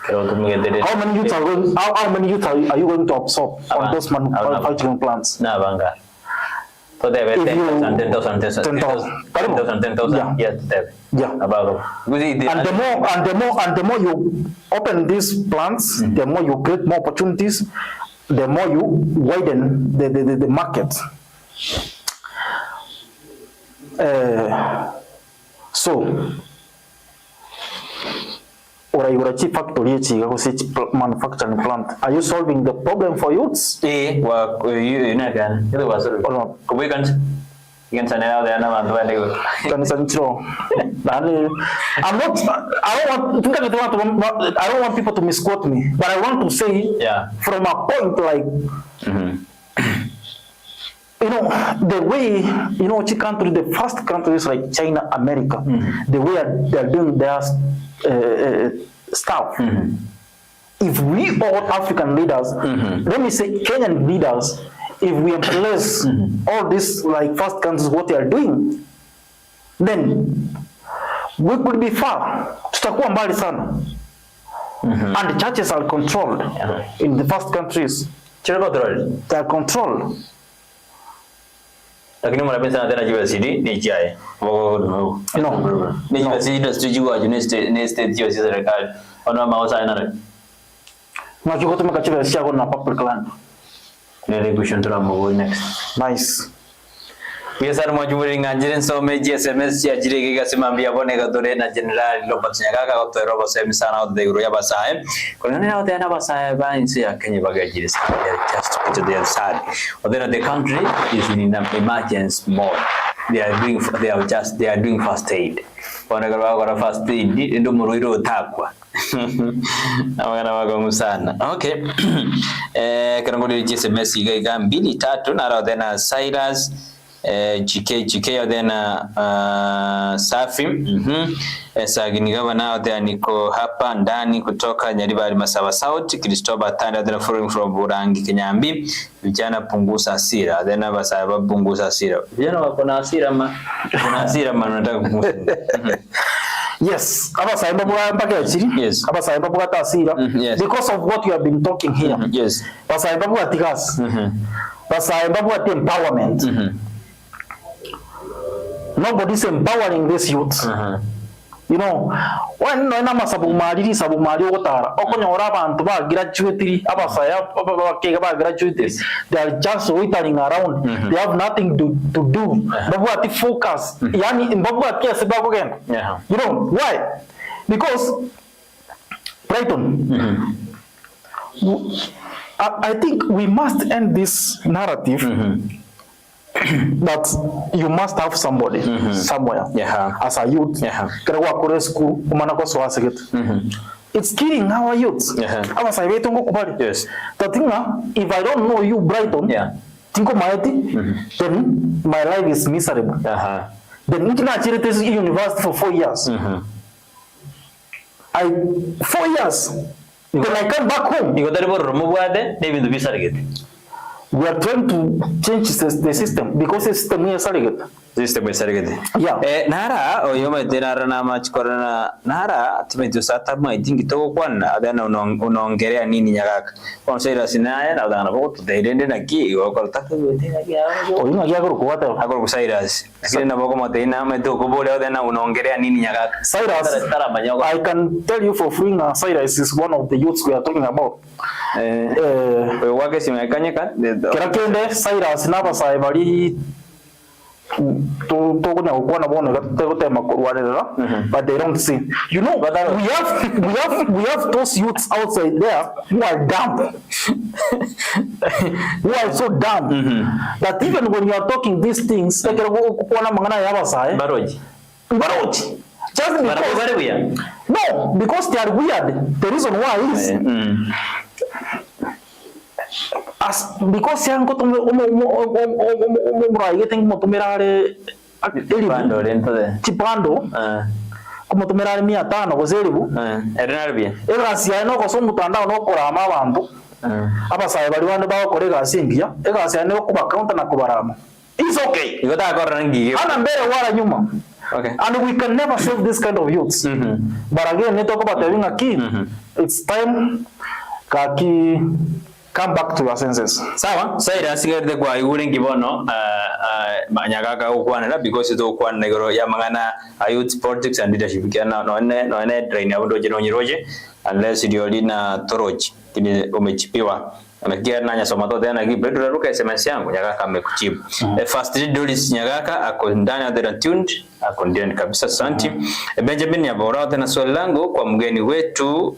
Kero tumigedere. How many youths are you going to absorb on those manufacturing plants? Na banga. So debe 10,000. Yeah. About. And the more you open these plants, the more you create more opportunities, the more you widen the market. So, Urachi factory manufacturing plant. Are you solving the problem for youths? You can. It was we can. You can send it out there now and when they go. I don't want people to misquote me, but I want to say from a point like you know, the way, you know, the first countries like China, America, the way they're doing their stuff. If we all African leaders, let me say Kenyan leaders, if we embrace all this like first countries what they are doing, then we could be far. Tutakuwa mbali sana. And the churches are controlled in the first countries. They are controlled. Lakini mwanapesa na tena jiwasidi ni chiae. No. Ni jiwasidi ndo sijua ni state hiyo serikali. Ona maosa ina. Unajua kutumika chiva siago na public land. Nere kushontora mwo next. Nice. Biasar mwajumuri ngajire nsome GSMS ya jirege gasimambia boneka dore na Jenerali Robert Nyagaka otero basemi sana odeguru ya basaye. Kuna nini ote na basaye ba insi ya Kenya bagajire sana just to the other side. Other the country is in an emergency mode. They are doing first aid. Boneka ba first aid ndo muruiro utakwa. Nawana wagongu sana. Okay. Kanangoli GSMS iga 2 3 na ra tena Cyrus GK tena Safi sagini gavana tena niko hapa ndani kutoka Nyaribari Masaba South Christopher Tanda tena following from Burangi Kenyambi vijana punguza hasira tena basaba punguza hasira vijana wako na hasira nataka kupunguza. Yes, aba saimba bwa mpaka chiri. Yes. Aba saimba bwa tasira because of what you have been talking here. Yes. Aba saimba bwa tigas. Aba saimba bwa empowerment. Nobody's empowering this youth. You know, when no na masabu mali otara. Okonyora abantu ba graduate aba saya ba graduate. They are just waiting around. They have nothing to do. Babu ati focus. Yani babu ati sababu gani? You know why? Because Brighton. I think we must end this narrative. That you must have somebody somewhere as a youth. School, it's killing our youth. Yes. The thing if I don't know you, Brighton, then my life is miserable. Then university for 4 years. 4 years. Then I come back home. We are trying to change the system because the system is sarigate. Yeah. Nara oyoma dinara na machkorana nara timetu sata mai dingi to kwana adana unaongelea nini Nyagaka. Kwa sababu sinaye na adana boto deirende na ki ko taka wetenga ki oyuma kia ko kuwata akoro kusairas. Lakini na boko matena meto ko bole adana unaongelea nini Nyagaka. Cyrus, I can tell you for free now, Cyrus is one of the youths we are talking about. Wake simekanyeka Kirakende Cyrus naba sai bari to kuna ukwana bona gatote makurwarera but they don't see. You know, we have those youths outside there who are dumb. Who are so dumb that even when you are talking these things like ukwana mangana ya basai baroji just because no, because they are weird. The reason why is because yango getting motomerare chipando kumotomerare 500 gozeribu egasia no koso mutandao no korama abantu abasaye bari bane bakore gasimbia egasia no kuba counter na kubarama. It's okay. You got to go ana mbere wala nyuma. Okay. And we can never save this kind of youths. But again, let's talk about having a kid. It's time kaki come back to your senses. Sawa, saida sigerde kwa igure ngibono Nyagaka ukwanira because ito ukwana igoro ya mangana youth politics and leadership kiana no ene drain abundo jeno nyiroje unless idiolina toroji kini umechipiwa anakia nanya somato tena gibredo ruka SMS yangu Nyagaka amekuchibu. First lead Doris Nyagaka ako ndani ya the tuned ako ndani kabisa santi. Benjamin Yabora tena swali langu kwa mgeni wetu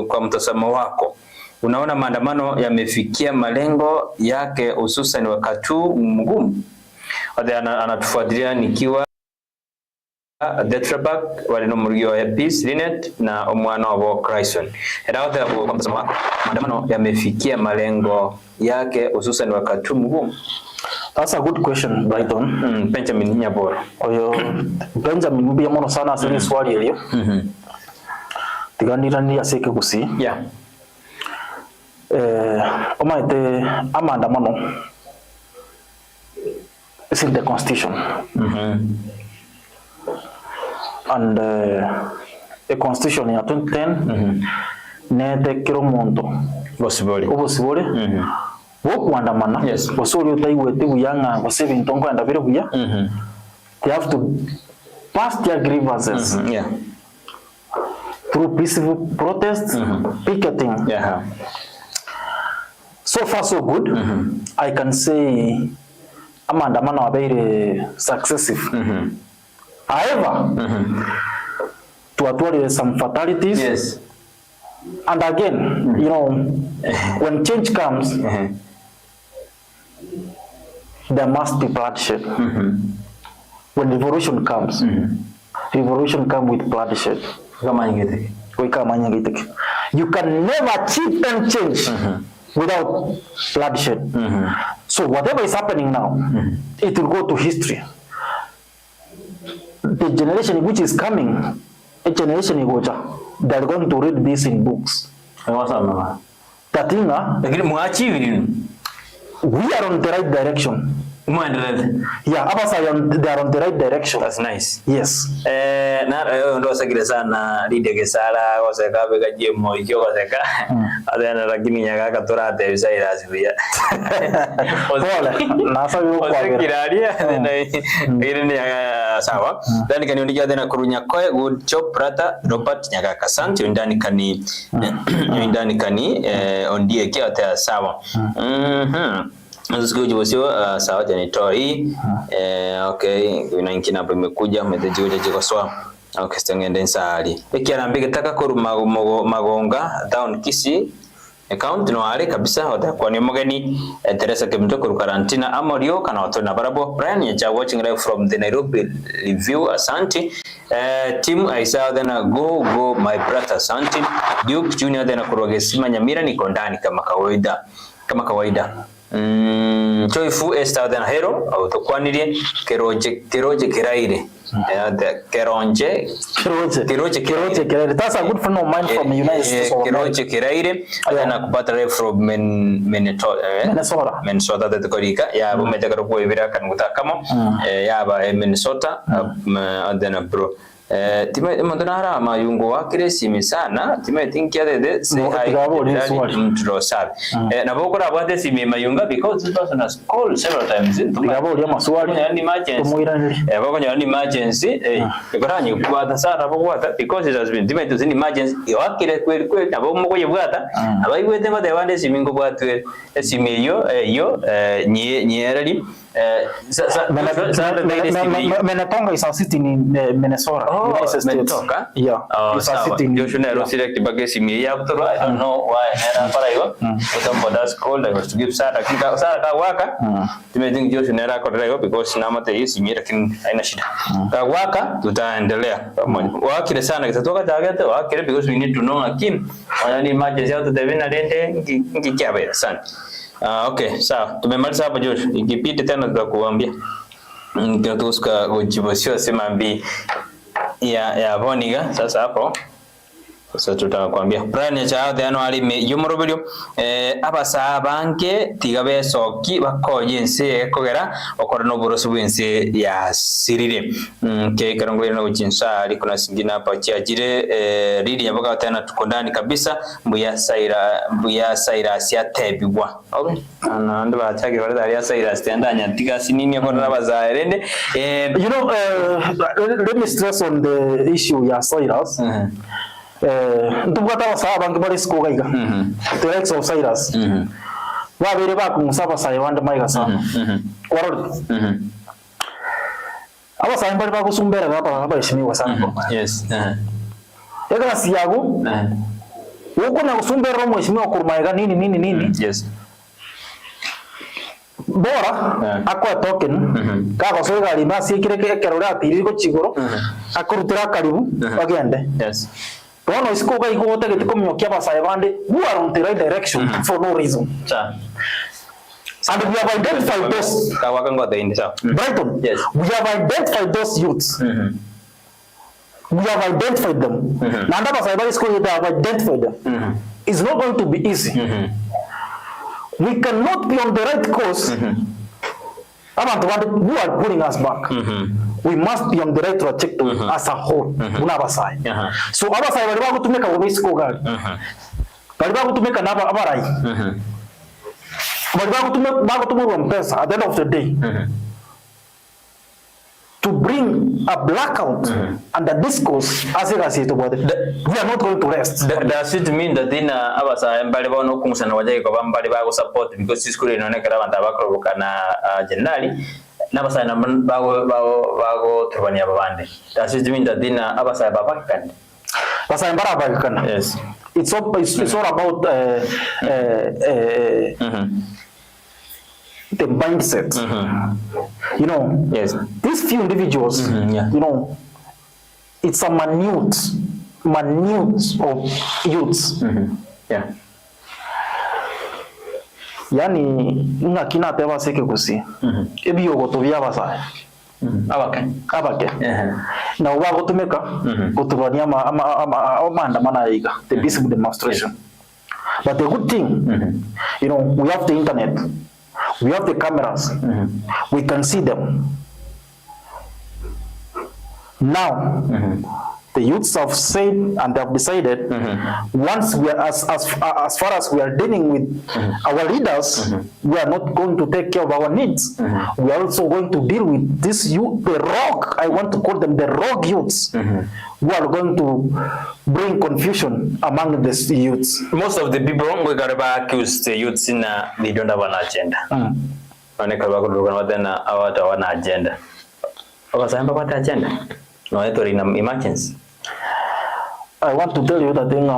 kwa mtazamo wako. Unaona maandamano yamefikia malengo yake hususan wakati mgumu. Anatufuatilia nikiwa Detrabak wale no murigio ya Peace Linet na omwana wa Chrysson. Eraote kwa mtazamo wako maandamano yamefikia malengo yake hususan wakati mgumu. That's a good question, Brighton. Benjamin Nyaboro. Oyo Benjamin mbia mono sana asili swali hiyo. Tiganira ni aseke kusi. Yeah. Omaite amandamano is in the constitution. And the constitution ya 2010 nete kiro monto Possibly. Wokuandamana. Yes. Bosori utaiwete buyanga bose bintu nkwenda bire buya. They have to pass their grievances. Yeah. Through peaceful protests, picketing. Yeah. So far so good. I can say amandamano are very successive. However, to avoid some fatalities. Yes. And again, you know, when change comes, there must be bloodshed. When revolution comes, revolution comes with bloodshed. You can never achieve and change without bloodshed. So whatever is happening now, it will go to history. The generation which is coming, a generation they're going to read this in books. That thing, we are on the right direction. Yeah, they are on the right direction. That's nice. Yes. Ndo sagire sana lidege sala waseka bega jemo ikyo waseka adana lakini Nyagaka turate bisaira asibia Pole nasa yo kwa kiraria na ile ni sawa ndani kani ndija tena kurunya koe good job brother Robert Nyagaka santi ndani kani ondie kia ta sawa Nasikia jibosio sawa janitori okay kuna ingine hapo imekuja umetejiwe jiko swa okay stengende nsali ikiarambike taka koru magonga down kisi account no ari kabisa watakuwa ni mugeni Teresa Kimto koru karantina amorio kana watu na barabo Brian ya watching live from the Nairobi review asante team Aisa then go my brother asante Duke Junior then kurogesima Nyamira niko ndani kama kawaida Choifu esta than hero au tokwanirie keroje kiraire keroje kiraire. That's a good friend of mine from the United States of America. Keroje kiraire ana kupata from Minnesota de Korika ya bumeja karuko ibira kanuta kama ya ba Minnesota adena bro time mandana mayungo wakire simi sana time think ya de say hi to sabe na boko na bwate simi mayunga because this person has called several times Tigabo ya maswali ni emergency boko ni emergency ikoranye kubata sana boko because it has been time to emergency wakire kweli na boko mko yebwata abayiwete ngo dewande simi ngo bwatwe simi yo nyerali Menetonga is a city in Minnesota. Minnesota. Yeah. It's a city in select bagesi mi ya kutoa. I don't know why nera para hiyo. Kutombo that's called I was to give Sara ka waka. Timethink Joshua nera kwa hiyo because namate hii simi lakini haina shida. Ka waka tutaendelea pamoja. Wakile sana kitatoka target wakile because we need to know akin. Wani emergency au tutavina dende ngikiabe sana. Okay, sawa. Tumemaliza hapo Josh. Ikipita tena tutakuambia. Tunatuska kujibosio sema mbi ya boniga sasa hapo. Sasa tutakwambia Brian ya chao de anuali me yumurubyo abasa banke tigabe soki bakoyense kogera okora no buroso bwense ya sirire ke karangwe no uchinsa ali kuna singina hapa chiajire ridi yabaga tena tukondani kabisa mbuya saira sia tebigwa ana ndo batake bari ya saira standanya tiga sinini akora bazaerende you know let me stress on the issue ya Cyrus. Ntubwata basaba bangi bari sikogaiga the likes of Cyrus babere bakumusaba saye wande maigasa warori abasaba bari bakusumbera baba bayishimiwa sana yes ega siyago uko na kusumbera mwishimiwa kurumaiga nini yes bora akwa token kago soga limasi kireke kerora tiriko chigoro akurutira karibu bagende yes Bono iskoga igote getikomyo kia basaye bande who are on the right direction for no reason. And we have identified those. Brighton. Yes. We have identified those youths. We have identified them. Nandaba Saibari School, they have identified them. It's not going to be easy. We cannot be on the right course. Who are pulling us back? We must be on the right trajectory as a whole. So Abasai were able to make a way school guard. But able to make another Abarai. But able to make at the end of the day. To bring a blackout and the discourse as it is about it. We are not going to rest. Does it mean that in Abasa and Balibano Kungs and Wajako Balibago support because this could not and Tabacro and Jenerali? Nabasa and Bago Trevania Bande. Does it mean that in Abasa Babakan? Basa Babakan. Yes. It's all about the mindset. You know, yes. These few individuals, you know, it's a minute of youths. Yeah. Yani, nga kina teva seke kusi. Ebi yogo to via basa. Abake. Na uwa go to meka, go to vania ama mana iga. The peaceful demonstration. But the good thing, you know, we have the internet. We have the cameras. We can see them. Now, the youths have said and they have decided once we are as far as we are dealing with our leaders, we are not going to take care of our needs. We are also going to deal with this youth, the rogue, I want to call them the rogue youths, who are going to bring confusion among the youths. Most of the people we got accuse the youths in they don't have an agenda. Our agenda. Agenda. No, emergency. I want to tell you that in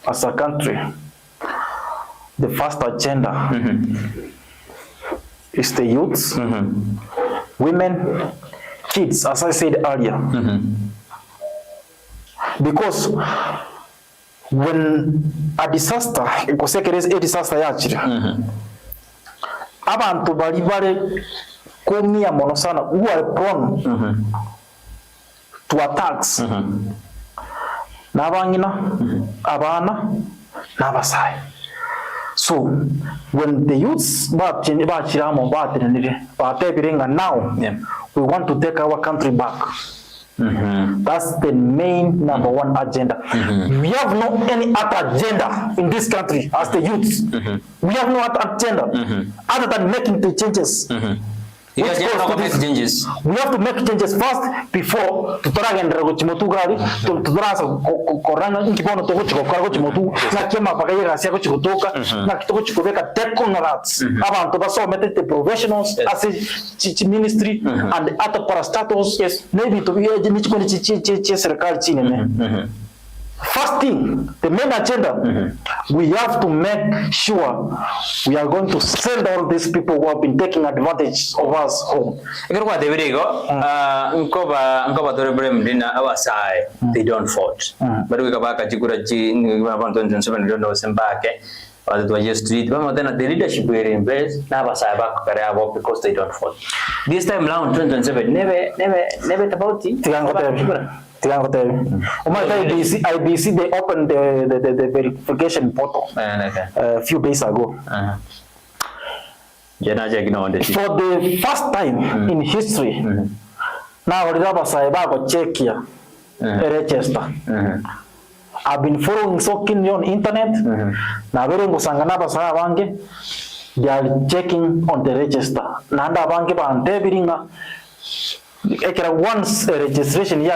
as a country, the first agenda is the youths, women, kids, as I said earlier. Because when a disaster, a disaster actually, abantu bari kumia monosana who are prone to attacks. Nabangina, Abana, Nabasai. So when the youths now we want to take our country back. That's the main number one agenda. We have no any other agenda in this country as the youths. We have no other agenda other than making the changes. We have to make changes first before to turagendera guchimotugari to turasa koranga nkibono to guchikokara guchimotu na kema pakaye gasia guchikotoka na kitoko chikobeka technocrats abantu basomete the professionals as a ministry and other parastatals maybe to be nichiko chi serikali chine. First thing, the main agenda, we have to make sure we are going to send all these people who have been taking advantage of us home. They don't fault. But we go back at the leadership were in place, because they don't fault. This time around 2007, never about it. IBC they opened the verification portal a few days ago. For the first time in history, now we check here, register. I've been following so keenly on internet. Now they are checking on the register. Once a registration they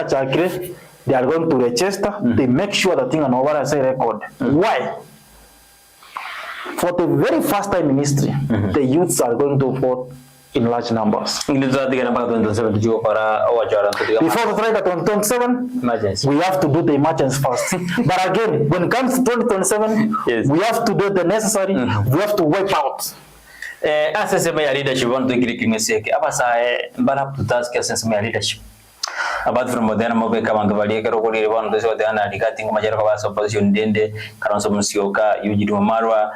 are going to register. They make sure that thing and over as a record. Why? For the very first time in history, the youths are going to vote in large numbers. Before the strike at 2027, we have to do the emergency first. But again, when it comes to 2027, we have to do the necessary. We have to wipe out. As a leadership, want to get mistake. But to task as a leadership. About from modern mobile command of Valica, one of the Sodana, regarding Majorca opposition, Dende, Karanso Musioka, Yuji Marwa,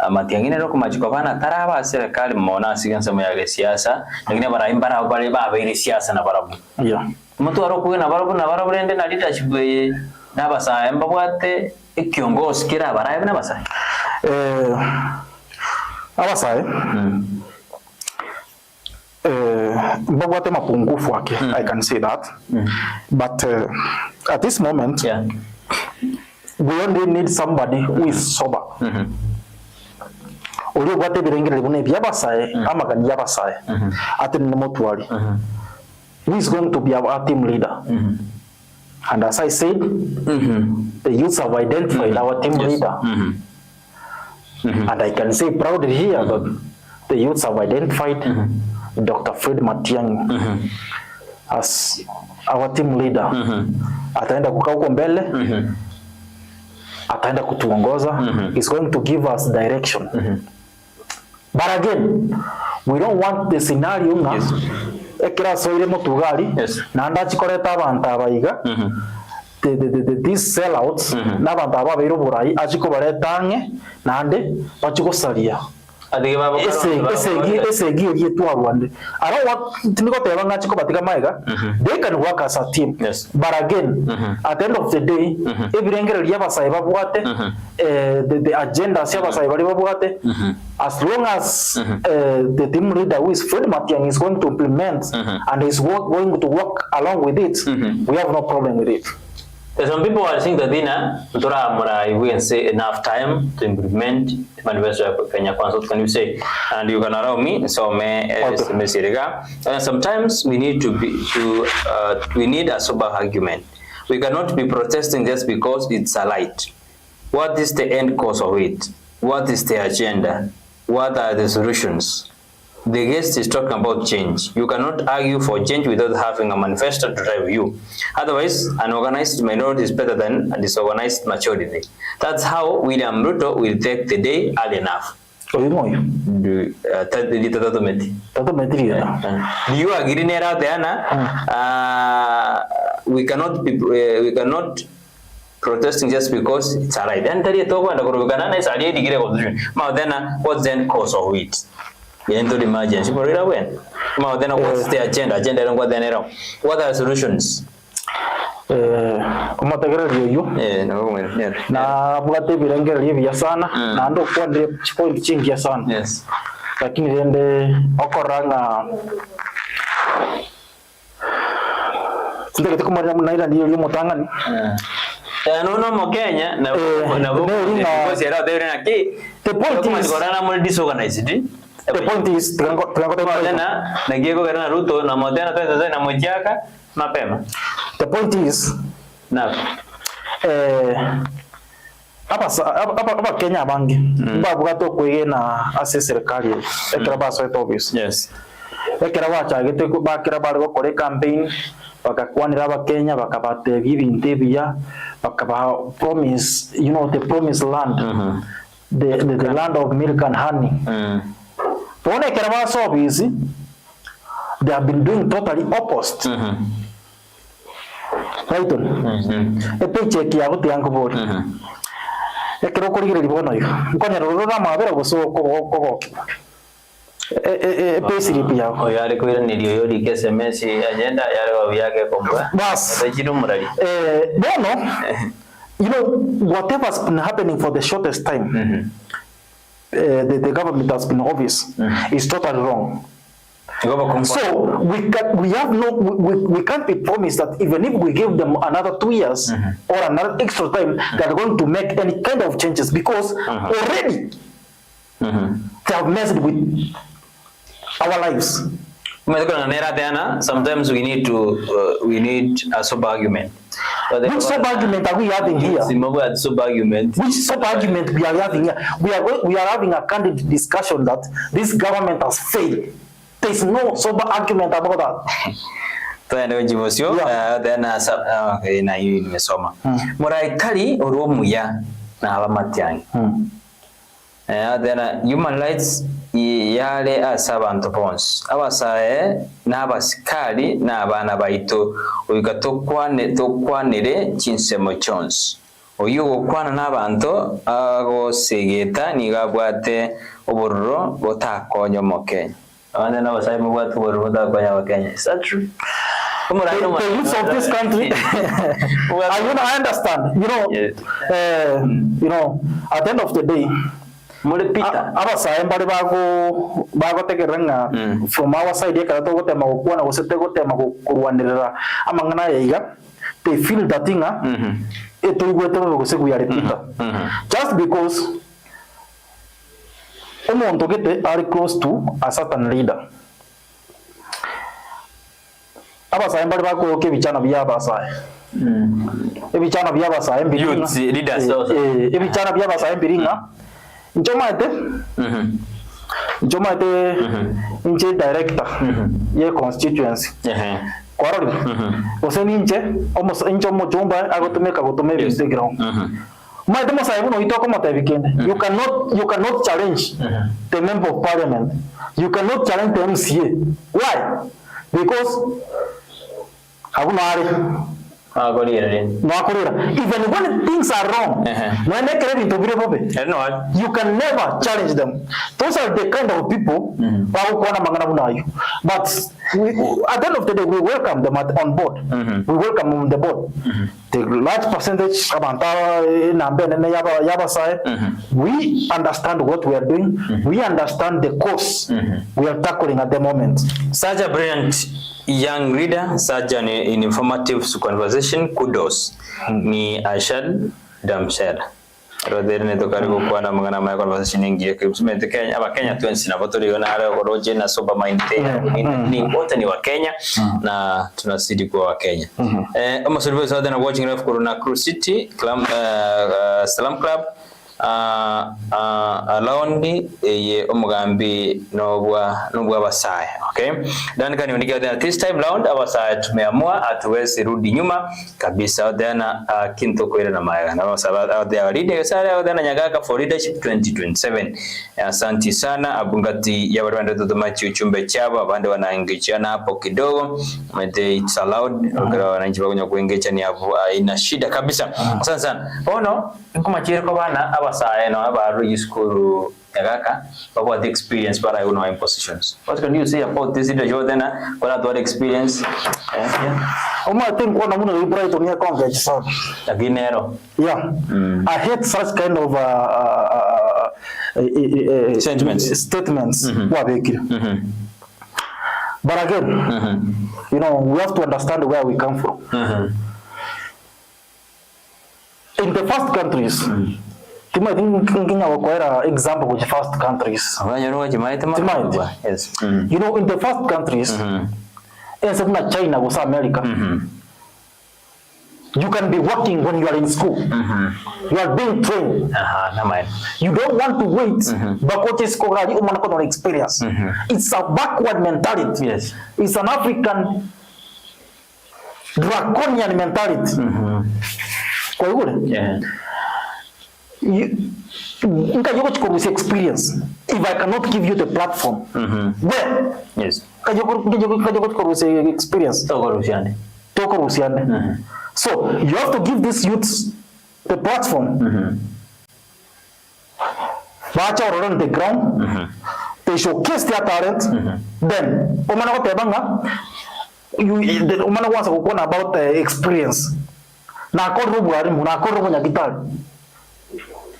matiangine ro kumachiko bana taraba serikali mona sigansa mu ya siasa ngine barayimbara bari babaire siasa na barabu mtu arokuwe na barabu rende na leadership n'abasaya mbabwate ikiongozi kira baraye n'abasaya abasaya mbabwate mapungufu wake I can say that but at this moment we only need somebody who is sober uri gwate birengere bune byabasaya amagani yabasaya ati ni motwali who is going to be our team leader and as I said the youths have identified our team leader and I can say proudly here that the youths have identified Dr. Fred Matiang'i as our team leader ataenda kukaa huko mbele ataenda kutuongoza is going to give us direction but again we don't want the scenario nga ekira soire mutugari na ndachikoreta abantu abaiga these sellouts n'abantu ababeiro burayi achiko baretange nande bachikosaria esegi yetwarwande I don't want tiniko teba ngachiko batika maiga they can work as a team but again at the end of the day ebirengero lyabasai babwate the agenda syabasai bali babwate as long as the team leader who is Fred Matiang'i is going to implement and is going to work along with it we have no problem with it. Some people are saying that we can say enough time to implement the manifesto of Kenya Council. Can you say? And you can allow me. So sometimes we need we need a sober argument. We cannot be protesting just because it's a light. What is the end cause of it? What is the agenda? What are the solutions? The guest is talking about change. You cannot argue for change without having a manifesto to drive you. Otherwise, an organized minority is better than a disorganized majority. That's how William Ruto will take the day early enough. Do you agree, we cannot protesting just because it's a right. And what's the end cause of it? Into the emergency. But then what's the agenda? What are the solutions? Na bwate birengere bya sana na ndo kwa ndi point chingi sana. Yes. Lakini rende okoranga tindeke tukumara munaira ndiyo mutangani. No mo Kenya na because era there na ki the point is gorana mo disorganized. The point is the point is hapa Kenya bangi babuga to kwigena ase serikali ekira baso obvious yes ekira wacha gete bakira bari gukore campaign bakakwanira abakenya bakabate ibintu bya bakaba promise the promised land the land of milk and honey they have been doing totally opposite. Right on. A paycheck ya buti yangu bori. Ekero kurigire libono yo. Nkonya rorora mabera guso ko. Payslip ya. Oyare kwira nilio yo like SMS agenda yare wabyake komba. Bas. Tajiro murali. Whatever's been happening for the shortest time. The government has been obvious. It's totally wrong. So we can't be promised that even if we give them another 2 years or another extra time, they're going to make any kind of changes because already they have messed with our lives. Sometimes we need a sober argument. Which sober argument are we having here? Which sober argument we are having here? We are having a candid discussion that this government has failed. There is no sober argument about that. Then na hiyo nimesoma. Muraitari oromuya na abamatiangi. Then human rights yale asabantu bonse abasaye n'abasikali n'abana baito ugatokwanire chinsemo chonse oyo gukwana n'abantu agosegeta nigabwate obororo botakonyo mu Kenya abandi n'abasayi mu bwate obororo botakonyo mu Kenya. Is that true? The youth of this country, I understand. At the end of the day, abasaye mbali bago tegerenga from our side yeka to gotema gukwana gosete gotema kurwanirira amangana yiga, they feel that thing eto igwete gose kuyarepita just because umuntu gete are close to a certain leader. Abasaye mbali bako ke bichana byabasaye ebichana byabasaye mbiringa leaders ebichana byabasaye mbiringa nchomaete nche director ye constituency kwarori oseni nche ncho mochumba agotumeka gotume Instagram maite mosaye buno itoko motebikende you cannot challenge the member of parliament, you cannot challenge the MCA. Why? Because no, even when things are wrong, you can never challenge them. Those are the kind of people but at the end of the day, we welcome them on board. We welcome them on the board. The large percentage we understand what we are doing. We understand the course we are tackling at the moment. Such a brilliant young reader, such an informative conversation. Kudos. Ni Ashad Damsher. Roderne to karibu kwa na mangana ma conversation ingie kimsumete Kenya aba Kenya twensi na botori yona ara oroje na soba mind ni wote ni wa Kenya na tunasidi kwa wa Kenya. Ama sulubu sawa na watching live Corona Cruise City Salam Club alaundi ye omugambi nobwa basaye. Okay, dan kan yonikia tena this time round abasaye tumeamua atuwezi rudi nyuma kabisa tena kinto kwenda na maya na sababu ya leader sare tena Nyagaka for leadership 2027. Asante sana abungati ya barabara ndio tumachi uchumbe chaba bande wanaengechana hapo kidogo mete it's allowed kwa wananchi wakunya kuengecha ni hapo ina shida kabisa. Asante sana ono nkuma chiri kwa bana abasaye no abaru school Nyagaka about the experience but I don't know in positions. What can you say about this leadership then what that experience? I think one of the Brighton here convert so Aginero. Yeah. I hate such kind of statements. But again, we have to understand where we come from. In the first countries, example with first countries. Yes. In the first countries, in China or America, you can be working when you are in school. You are being trained. You don't want to wait. But experience. It's a backward mentality. Yes. It's an African draconian mentality. Yeah. You experience. If I cannot give you the platform, where? Yes. Experience. So you have to give these youths the platform. On the ground, they showcase their talent. Then, you wants to go about experience. Na koru mwalimu, na koru mwenyekitari.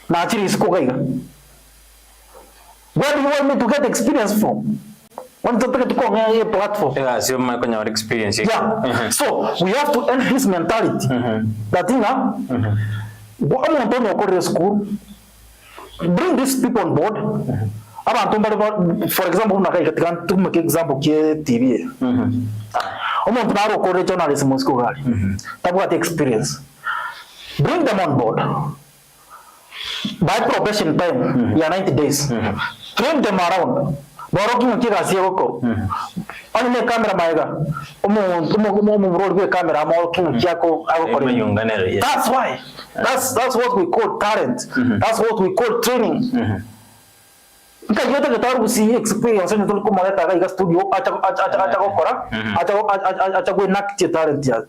Na achiri isikukaiga. Where do you want me to get experience from? Want to take a platform? Yeah, so my experience. Yeah. So we have to end this mentality. That school, bring these people on board. For example, to make example TV. Journalism experience. Bring them on board. By probation time, 90 days. Train them around. Only camera that's why. That's what we call talent. That's what we call training. Nkayote getaru si experience ni tuli kumoleta ga studio acha gokora acha go enact talent ya.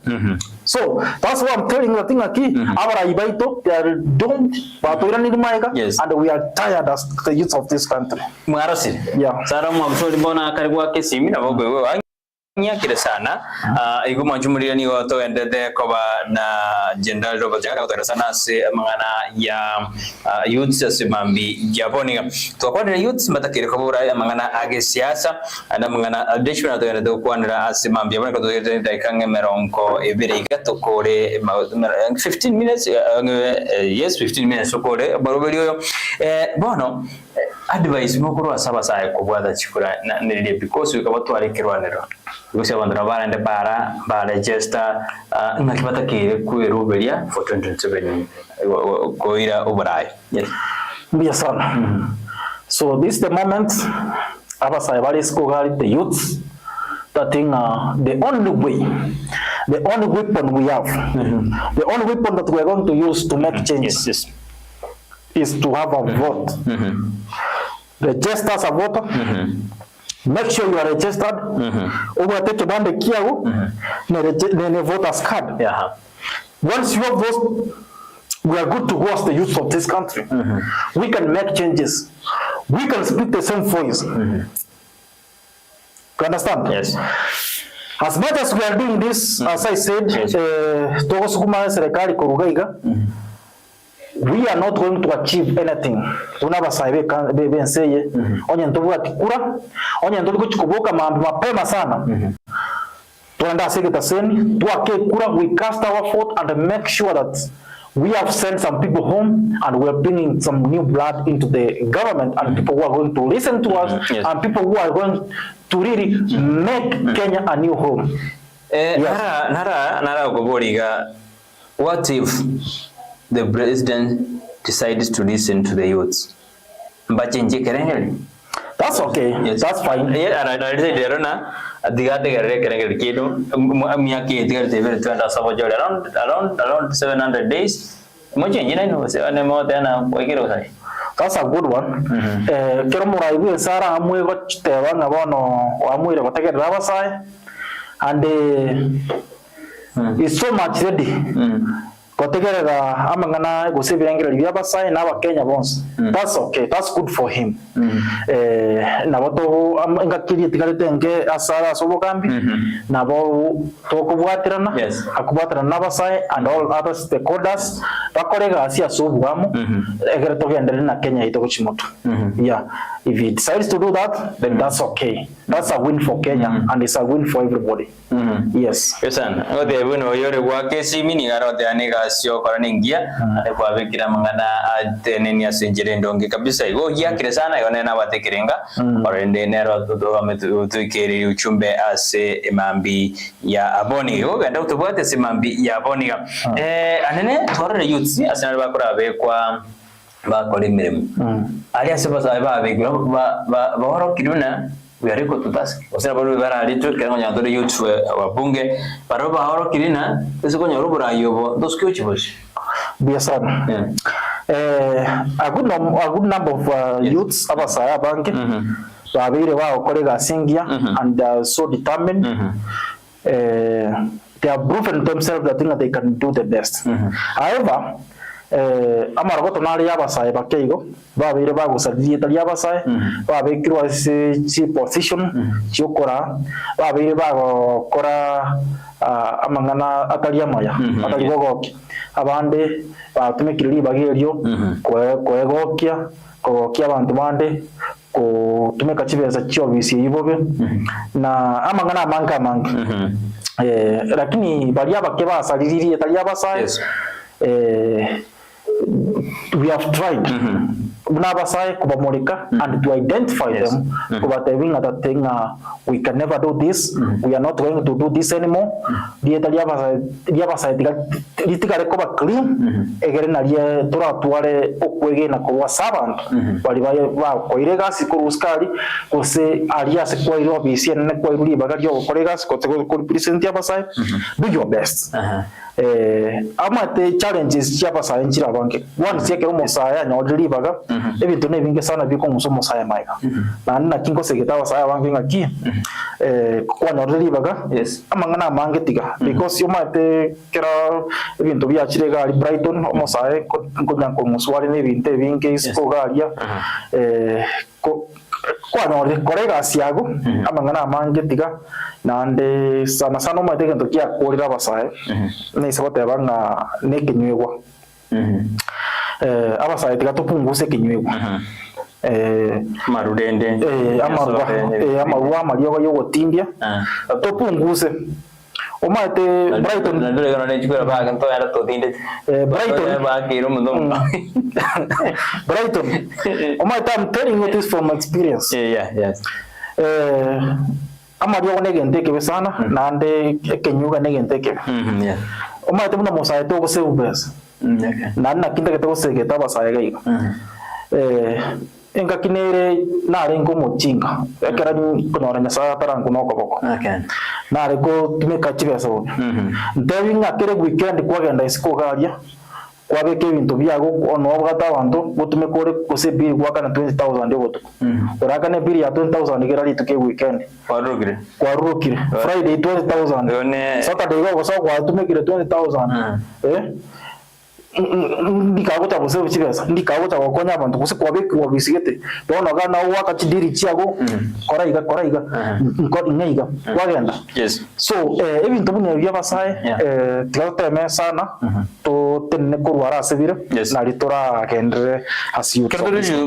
So that's why I'm telling you thing aki abara ibaito they are doomed but we don't and we are tired as the youth of this country. Mwarasi. Yeah. Sara mwabsoli bona karibu akesimi na bogwe nyakire sana igu majumuri ni wato endede koba na Jenerali Robert Nyagaka sana se mangana ya youth asimambi Japoniga to kwa youth matakire kobura mangana age siasa na mangana addition to endede kwa na asimambi Japoniga to endede kange meronko ebere gatokore 15 minutes yes 15 minutes okore baroberio bono advice mukuru asaba sae kubwada chikura na nile because ukabatu alikirwanero gusa bandra barande bara register ngakibata kire kueruberia for 2027 koira obarai yes mbia sana so this is the moment abasai bali skogari the youth that thing the only weapon we have the only weapon that we are going to use to make changes is to have a vote register as a voter make sure you are registered over take bande kiago ne voters card once you have voted we are good to go as the youth of this country we can make changes we can speak the same voice you understand yes as much as we are doing this as I said togo sukuma serikali korugaiga we are not going to achieve anything unabasaibe benseye onye ntobu atikura onye ntobu kuchikuboka mambo mapema sana tuenda seketa seni tuake kura we cast our vote and make sure that we have sent some people home and we are bringing some new blood into the government and people who are going to listen to us and people who are going to really make Kenya a new home. Nara Goboriga, what if the president decides to listen to the youths? That's okay. Yes. That's fine. Yeah, and I said, Derona, around 700 days. That's a good one. Keromuraibu Sara amwe gochitewa ngabono amwire bategera abasai and is so much ready. Kotegerera amangana gusibirengera byabasai n'abakenya bonse. That's okay. That's good for him. Naboto ngakiri tigaretenge asara sobokambi nabo tokubwatirana akubatirana n'abasai and all other stakeholders bakorega asia sobwamo egere togendere na Kenya ito kuchimoto. Yeah, if he decides to do that then that's okay. That's a win for Kenya and it's a win for everybody. Yes. Yesan ode bueno yore wake simini garote aniga sio koraningia kwa vekira mangana ateneni asenjere ndonge kabisa igo yakire sana yonena batekirenga orende nero todo ametuikere uchumbe ase imambi ya aboni igo ganda utubwate simambi ya aboni anene twarere youths asana bakora bekwa bakora imirimo ali asebasa babegura bahoro kiruna we are to task osera baru bara litu kera ngonya to youth wa bunge baro bahoro kirina eso ngonya rubura yobo dos kyochibos biasana a good number of youths abasaya banki babire wao kolega singia and so determined they have proven themselves that they can do the best. However amaragoto nari yabasai bakeigo babire bagusariye tari yabasai babekirwa si position cyokora babire bagokora amangana atari amaya atari gogoki abande batumikiriri bagerio kwegokia abantu bande kutumika chibeza cyo bisi yibobe na amangana manga lakini bali abake basaririye tari yabasai we have tried unabasai kubamulika and to identify them kubatewinga that thing we can never do this we are not going to do this anymore liabasai litigare kuba clean egerena lie turatware okwege na kuwa servant bali ba koiregasi kuruskari kose alias kwairo bisi ne kwairo libagario koregasi kote ko present yabasai do your best amate challenges chapa sa nchira banke one siake umusaya nyodiri baga ebintu nebinge sana biko musomo saya maiga na kingo segeta saya banke ngaki kwa nyodiri baga amangana mangetiga because yomate kera ebintu byachire gali Brighton umusaya ko muswari nebinte binge isko galia kwa nyodiri korega siago amangana mangetiga nande sana sana umate kento kia korira basaye ne sabote banga ne kinywewa abasaye tikatupunguse kinywewa marudende amarwa mariyo yo gotindia tupunguse umate Brighton na ndole kana nchukura baga nto yara to tinde Brighton baga ro Brighton umate I'm telling you this from experience yes amariyo negenteke sana nande kenyuga negenteke umate buna musaye to gose ubes nana kinda keto segeta basaye gaiga enga kinere nare ngo muchinga ekera kunora nyasa tarangu noko boko nare go tumeka chibeso ndebi ngakere weekend kwagenda isiko garia kwabeke ibintu byago ono bwata abantu gutume kore kose biri gwakana 20,000 yoboto urakane biri ya 20,000 gerali tuke weekend kwarukire Friday 20,000 Saturday go so kwa tumekire 20,000 ndikago cha bose bikibesa ndikago cha gokonya abantu kuse kwabeke wabisigete bona gana waka chidiri chiago koraiga ngaiga wagenda so ebintu bune byabasaye tikateme sana to tenne kurwara sebire na litora kendere asiyo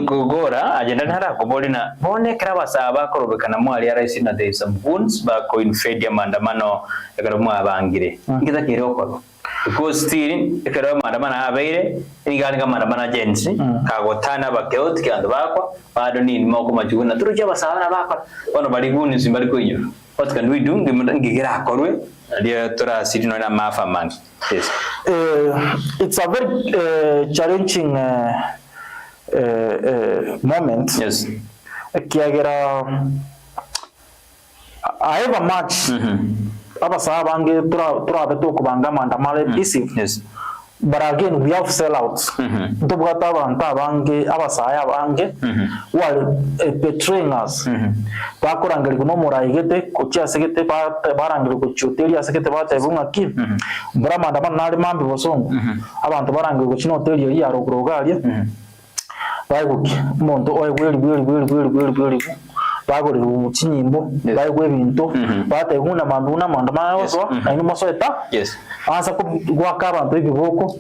kugora agenda ntara kubolina bone krabasaba korobekana mwali ya rais na there some wounds ba ko infedia mandamano ekaramu abangire ngiza kiroko because still ekara mandamana abeire iganga mandamana agency kagotana bakeot kandi bakwa bado nini moko majuguna turuje basabana bakwa bano bali guni simbali koyo what can we do ngigira akorwe ndia tora sitino na mafa man it's a very challenging moment kiagera I have a match abasaba bange turabe to kubanga mandamale busy but again we have sellouts ndobwata abantu abange abasaya bange wale betraying us bakorangari kuno murayigete kucia segete barangiri kuchoteri asegete batebunga ki mbura mandamana nari mambi bosongo abantu barangiri kuchino hoteli ya rogrogalia bayiguki mondo oyegweli bagorera umukinyimbo bayigwe bintu bateguna manduna mandama yoso ayino mosoeta asa ko gwaka abantu ibiboko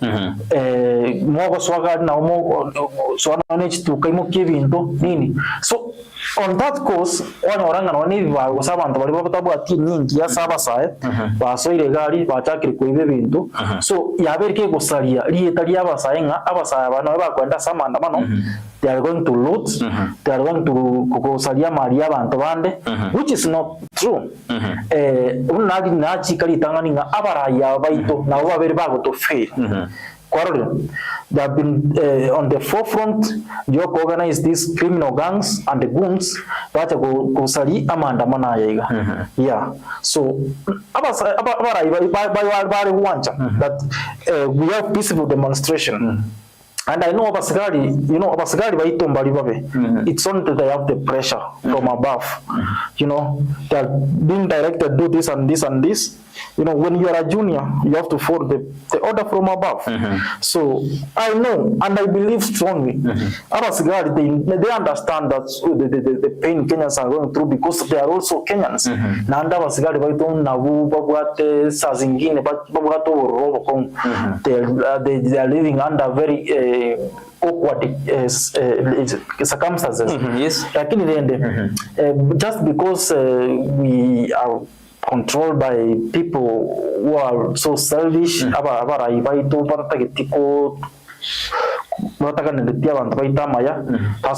mwogo swaga na umo swana nechituka imo kibintu nini so on that course wana oranga no ni bibago sabantu bari batabwa ati nyingi ya sabasaye basoire gari bachakire ko ibe bintu so yaberike gusaria lieta lya basaye nga abasaya bano bakwenda samanda mano they are going to loot they are going to kugosaria mali abantu bande which is not true unagi nachi kali tangani nga abaraya baito na babere bago to fail they have been on the forefront. You organize these criminal gangs and the goons that go sali amanda manaya. Yeah. So that we have peaceful demonstration. And I know Abasagari, Abasagari Baitom Balibabe. It's only they have the pressure from above. They are being directed, do this and this and this. When you are a junior, you have to follow the order from above. So I know and I believe strongly. Abasagari, they understand that the pain Kenyans are going through because they are also Kenyans. Nanda Abasagari Baitom Nabu Babuate Sazingine Babuato Robocom. They are living under very awkward circumstances. Yes. Just because we are controlled by people who are so selfish, that's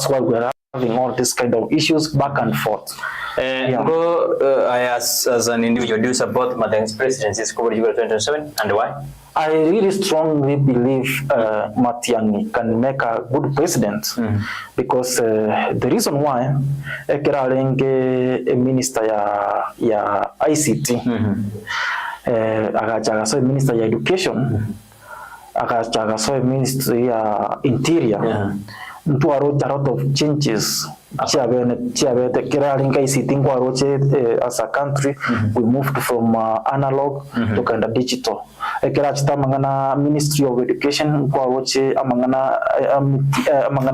why we are having all this kind of issues back and forth. I as an individual, do you support Madam's presidency's coverage of 2027 and why? I really strongly believe Matiang'i can make a good president because the reason why a minister ya ICT agachaga so minister ya education, agachaga so minister ya interior. Ntu aro a lot of changes. Chiabete kiralinga isitingwa roche as a country we moved from analog to kind of digital. Ekirachita mangana Ministry of Education kwa roche amangana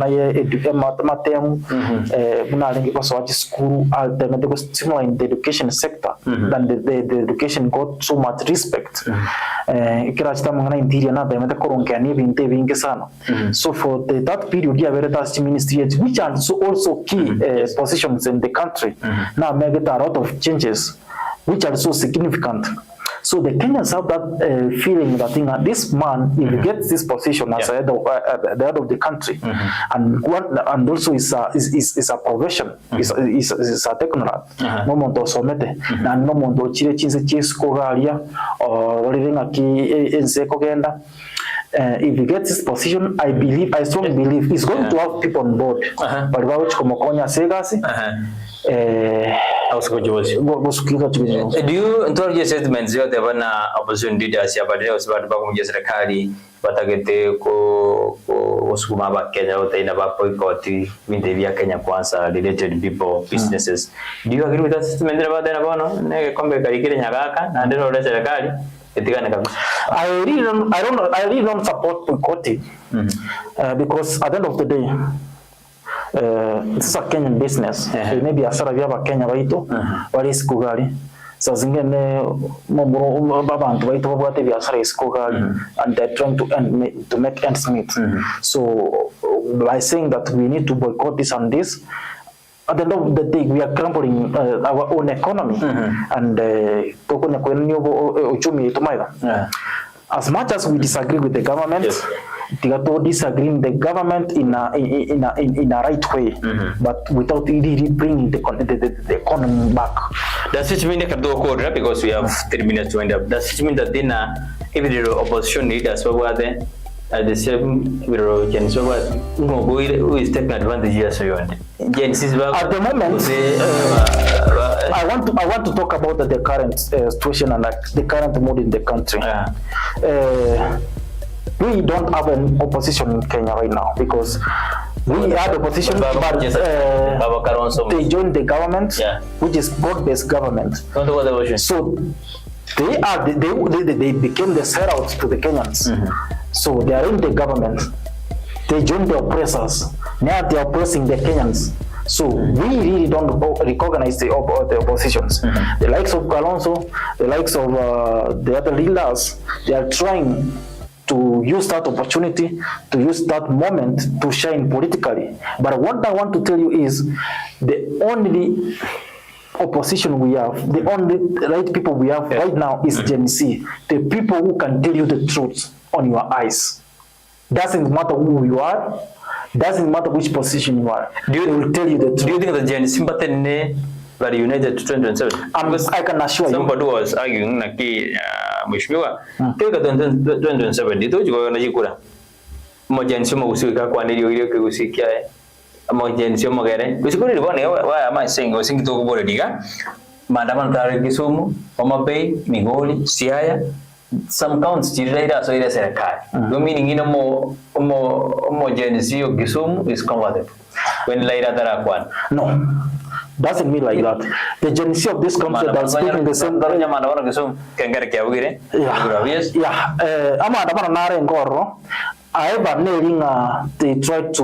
ye matemu bunalingi kwa swaji school alternative stimuli in the education sector than the education got so much respect. Ekirachita mangana interior na demete koronkeani binte binge sana. So for that period ya veritas ministry which are also key positions in the country now make it a lot of changes which are so significant. So the Kenyans have that feeling that this man, if he gets this position as the head of the country, and also is a profession, is a technocrat, no mondo somete, na no mondo chile chinse chisko galia or living ki inseko genda. If he gets this position, I strongly believe he's going to have people on board. But about Komokonya Segasi, do you introduce statements that there were opposition leaders here, but there was about Jenerali, but I get Osuma Kenya, or the boycott, with the Kenya Kwanza, related people, businesses. Do you agree with that statement about the Nabano? Come back, Nyagaka, and then Jenerali. I really don't support boycotting because at the end of the day, this is a Kenyan business. Maybe a Kenya what is Kugali? So and they're trying to make ends meet. So by saying that we need to boycott this and this, at the end of the day, we are crumbling our own economy and as much as we disagree with the government, disagree with the government in a right way, but without really bringing the economy back. Does it mean that because we have 3 minutes to end up? Does it mean that then if the opposition leaders were there at the same who is taking advantage here? So at the moment, I want to talk about the current situation and the current mood in the country. We don't have an opposition in Kenya right now because we had opposition, but they joined the government, which is broad-based government. So they became the sellouts to the Kenyans. So they are in the government. They joined the oppressors. Now they are oppressing the Kenyans. So we really don't recognize the oppositions. The likes of Kalonzo, the likes of the other leaders, they are trying to use that opportunity, to use that moment to shine politically. But what I want to tell you is the only opposition we have, the only right people we have right now is Gen Z. The people who can tell you the truth on your eyes. Doesn't matter who you are, doesn't matter which position you are. They will tell you the truth. Do you think that Gen Z were united to 2027? I can assure you. Somebody was arguing that Mheshimiwa, take 2027 ndito chiko na jikura. Mojensi usika kwa ndio ile kusikia mojensi mogere. Usikuri libone wa ama singo singito kubore diga. Maandamano tare Kisumu, Homa Bay, Migori, Siaya. Some counts chirira so ile serikali. Meaning ina mo jensi of Kisumu is converted. When later there no. Doesn't mean like that. The Gen Z of this country that speaking the same. They try to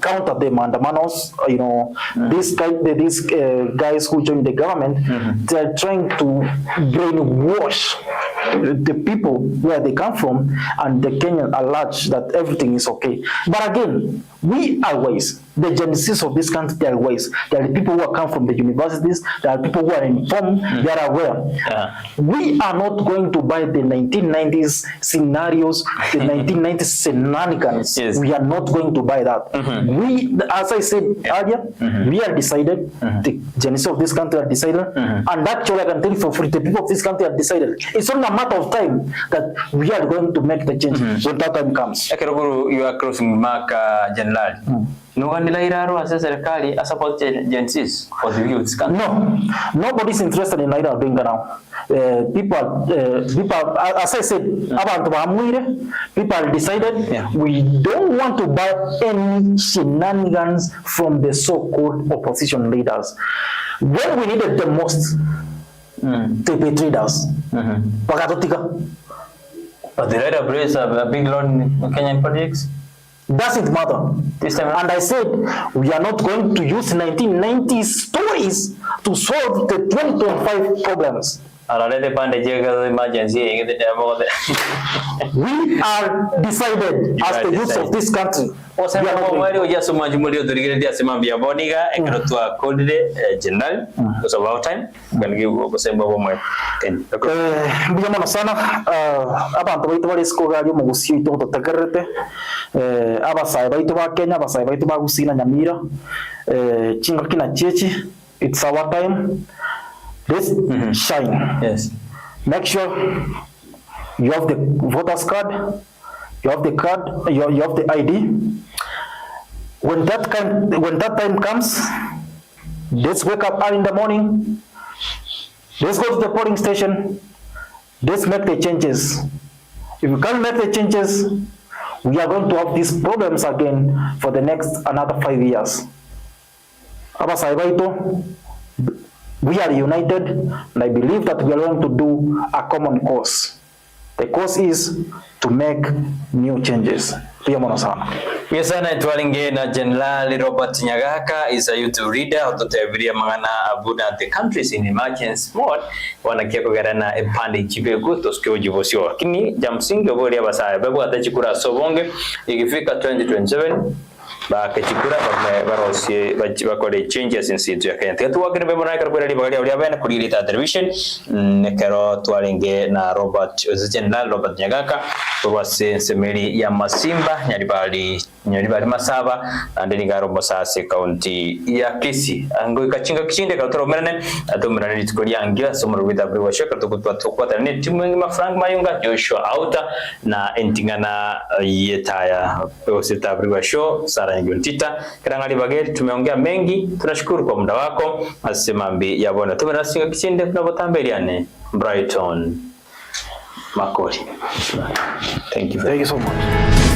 counter the mandamanos. These guys who joined the government, they're trying to brainwash the people where they come from and the Kenyan are large that everything is okay. But again, we are wise. The Gen Zs of this country, they are wise. There are people who come from the universities. There are people who are informed. They are aware. We are not going to buy the 1990s scenarios, the 1990s shenanigans. We are not going to buy that. We, as I said earlier, we are decided. The Gen Zs of this country are decided. And actually, I can tell you for free, the people of this country are decided. It's only a matter of time that we are going to make the change when that time comes. You are crossing mark Jenerali. Nugandila iraro asa serikali support Gen Zs for the youth. No, nobody's interested in Naira doing now. People, as I said, people decided we don't want to buy any shenanigans from the so-called opposition leaders. When we needed the most, they pay traders. But the Red Race have a big loan in Kenyan projects. Doesn't matter. And I said, we are not going to use 1990s stories to solve the 2025 problems. We are decided as the youth of this country. Bijamano sana abantu baitu bari skogario mugusio ito totakarete abasai baitu ba Kenya abasai baitu ba gusina Nyamira chinga kina chechi. It's our time. Let's shine. Yes. Make sure you have the voters card, you have the card, you have the ID. When that time comes, let's wake up early in the morning. Let's go to the polling station. Let's make the changes. If we can't make the changes, we are going to have these problems again for the next another 5 years. We are united, and I believe that we are going to do a common cause. The cause is to make new changes. Yes, and Twalinge na Jenerali Robert Nyagaka is a youth leader of the Teviria Mangana Abuda, the countries in emergency mode. Wanakia Garana a pandi chibeku to skill Jivosio. Kini Jamsing of Boria Basai, Babu Chikura Sobonge, Igifika 2027. Bakachikura barosi bakore changes in situ ya Kenya. Tuwa kene bebo na karibuni bagari ya bana kulilita television nekero twalinge na Jenerali Robert Nyagaka tuwase semeli ya Masimba nyaribali Masaba andeni ngaro Mosase county ya Kisii ango ikachinga kishinde katoro merane atumrane litikolia angia somoro with every washoka tukutwa ne timu ma Frank Mayunga Joshua Auta na entingana yetaya osita every washo Sara Tita Kirangali Bageri. Tumeongea mengi, tunashukuru kwa muda wako. Asemambi ya bona tumenasinga kishinde tunabotambeliane Brighton Makori. Thank you so much.